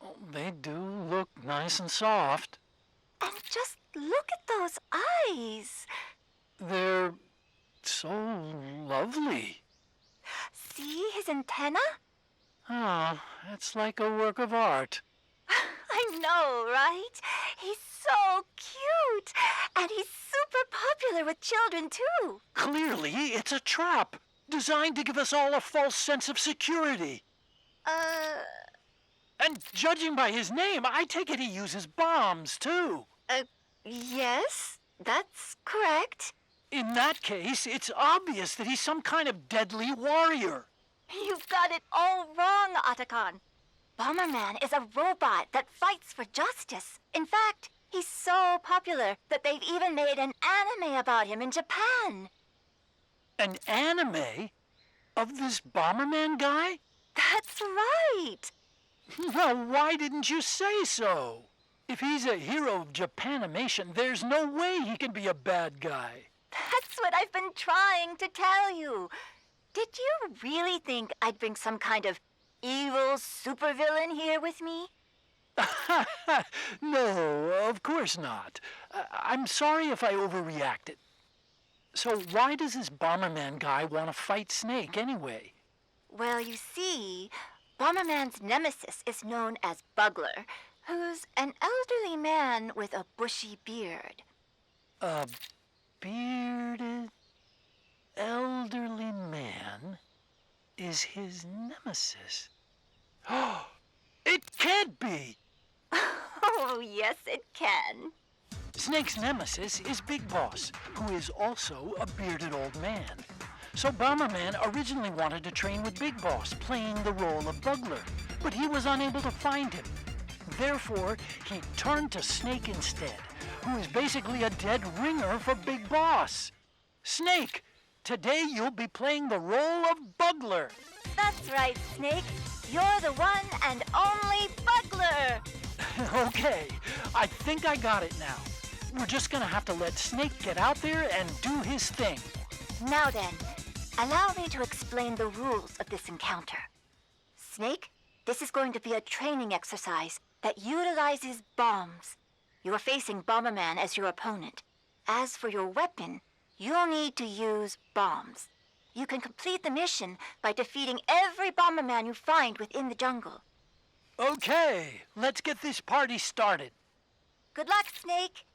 Oh, they do look nice and soft. And just look at those eyes. They're so lovely. See his antenna? Ah, it's like a work of art. I know, right? He's so cute. And he's super popular with children, too. Clearly, it's a trap, designed to give us all a false sense of security. And judging by his name, I take it he uses bombs, too. Yes, that's correct. In that case, it's obvious that he's some kind of deadly warrior. You've got it all wrong, Otacon. Bomberman is a robot that fights for justice. In fact, he's so popular that they've even made an anime about him in Japan. An anime? Of this Bomberman guy? That's right. Well, why didn't you say so? If he's a hero of Japanimation, there's no way he can be a bad guy. That's what I've been trying to tell you. Did you really think I'd bring some kind of evil supervillain here with me? No, of course not. I'm sorry if I overreacted. So why does this Bomberman guy want to fight Snake anyway? Well, you see, Bomberman's nemesis is known as Bugler, who's an elderly man with a bushy beard. A bearded, elderly man is his nemesis. Oh, it can't be! Oh, yes, it can. Snake's nemesis is Big Boss, who is also a bearded old man. So Bomberman originally wanted to train with Big Boss, playing the role of Bugler, but he was unable to find him. Therefore, he turned to Snake instead, who is basically a dead ringer for Big Boss. Snake, today you'll be playing the role of Bugler. That's right, Snake. You're the one and only Bugler. Okay, I think I got it now. We're just gonna have to let Snake get out there and do his thing. Now then, allow me to explain the rules of this encounter. Snake, this is going to be a training exercise that utilizes bombs. You are facing Bomberman as your opponent. As for your weapon, you'll need to use bombs. You can complete the mission by defeating every Bomberman you find within the jungle. Okay, let's get this party started. Good luck, Snake.